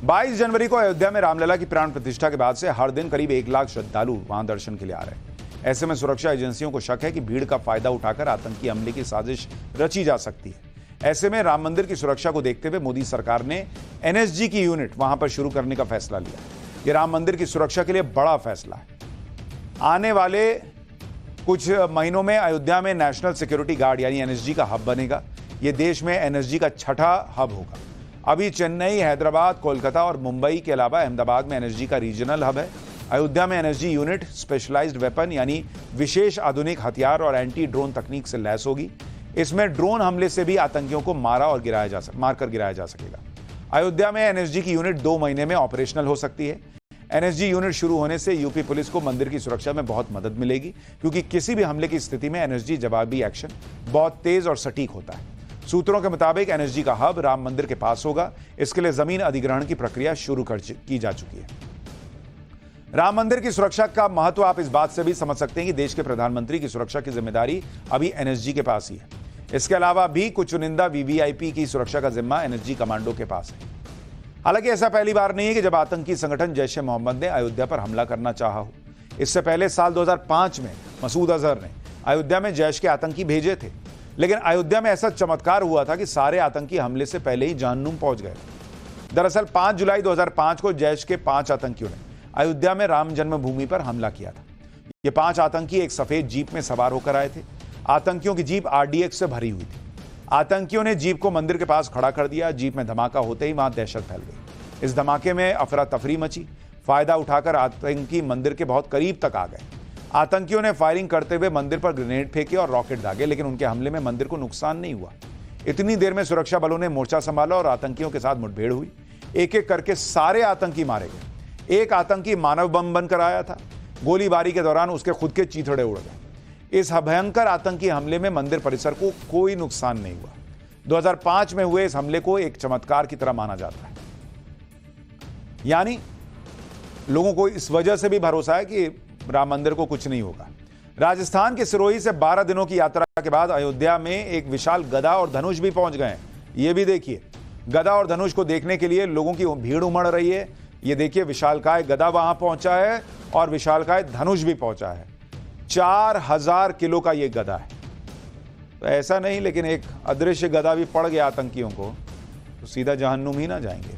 22 जनवरी को अयोध्या में रामलला की प्राण प्रतिष्ठा के बाद से हर दिन करीब 1 लाख श्रद्धालु वहां दर्शन के लिए आ रहे हैं। ऐसे में सुरक्षा एजेंसियों को शक है कि भीड़ का फायदा उठाकर आतंकी हमले की साजिश रची जा सकती है। ऐसे में राम मंदिर की सुरक्षा को देखते हुए मोदी सरकार ने एनएसजी की यूनिट वहां पर शुरू करने का फैसला लिया। यह राम मंदिर की सुरक्षा के लिए बड़ा फैसला है। आने वाले कुछ महीनों में अयोध्या में नेशनल सिक्योरिटी गार्ड यानी एनएसजी का हब बनेगा। यह देश में एनएसजी का 6ठा हब होगा। अभी चेन्नई, हैदराबाद, कोलकाता और मुंबई के अलावा अहमदाबाद में एनएसजी का रीजनल हब है। अयोध्या में एनएसजी यूनिट स्पेशलाइज्ड वेपन यानी विशेष आधुनिक हथियार और एंटी ड्रोन तकनीक से लैस होगी। इसमें ड्रोन हमले से भी आतंकियों को मारकर गिराया जा सकेगा। अयोध्या में एनएसजी की यूनिट 2 महीने में ऑपरेशनल हो सकती है। एनएसजी यूनिट शुरू होने से यूपी पुलिस को मंदिर की सुरक्षा में बहुत मदद मिलेगी, क्योंकि किसी भी हमले की स्थिति में एनएसजी जवाबी एक्शन बहुत तेज और सटीक होता है। सूत्रों के मुताबिक एनएसजी का हब राम मंदिर के पास होगा। इसके लिए जमीन अधिग्रहण की प्रक्रिया शुरू की जा चुकी है। राम मंदिर की सुरक्षा का महत्व आप इस बात से भी समझ सकते हैं कि देश के प्रधानमंत्री की सुरक्षा की जिम्मेदारी अभी एनएसजी के पास ही है। इसके अलावा भी कुछ चुनिंदा वीवीआईपी की सुरक्षा का जिम्मा एनएसजी कमांडो के पास है। हालांकि ऐसा पहली बार नहीं है कि जब आतंकी संगठन जैश ए मोहम्मद ने अयोध्या पर हमला करना चाहा हो। इससे पहले साल 2005 में मसूद अजहर ने अयोध्या में जैश के आतंकी भेजे थे, लेकिन अयोध्या में ऐसा चमत्कार हुआ था कि सारे आतंकी हमले से पहले ही जहन्नुम पहुंच गए। दरअसल 5 जुलाई 2005 को जैश के 5 आतंकियों ने अयोध्या में राम जन्मभूमि पर हमला किया था। ये 5 आतंकी एक सफेद जीप में सवार होकर आए थे। आतंकियों की जीप आरडीएक्स से भरी हुई थी। आतंकियों ने जीप को मंदिर के पास खड़ा कर दिया। जीप में धमाका होते ही वहां दहशत फैल गई। इस धमाके में अफरा तफरी मची। फायदा उठाकर आतंकी मंदिर के बहुत करीब तक आ गए। आतंकियों ने फायरिंग करते हुए मंदिर पर ग्रेनेड फेंके और रॉकेट दागे, लेकिन उनके हमले में मंदिर को नुकसान नहीं हुआ। इतनी देर में सुरक्षा बलों ने मोर्चा संभाला और आतंकियों के साथ मुठभेड़ हुई। एक एक करके सारे आतंकी मारे गए। एक आतंकी मानव बम बनकर आया था। गोलीबारी के दौरान उसके खुद के चीथड़े उड़ गए। इस भयंकर आतंकी हमले में मंदिर परिसर को कोई नुकसान नहीं हुआ। 2005 में हुए इस हमले को एक चमत्कार की तरह माना जाता है। यानी लोगों को इस वजह से भी भरोसा है कि राम मंदिर को कुछ नहीं होगा। राजस्थान के सिरोही से 12 दिनों की यात्रा के बाद अयोध्या में एक विशाल गदा और धनुष भी पहुंच गए हैं। ये भी देखिए, गदा और धनुष को देखने के लिए लोगों की भीड़ उमड़ रही है। ये देखिए, विशालकाय गदा वहां पहुंचा है और विशालकाय धनुष भी पहुंचा है। 4000 किलो का ये गदा है। तो ऐसा नहीं, लेकिन एक अदृश्य गदा भी पड़ गया आतंकियों को तो सीधा जहन्नुम ही ना जाएंगे।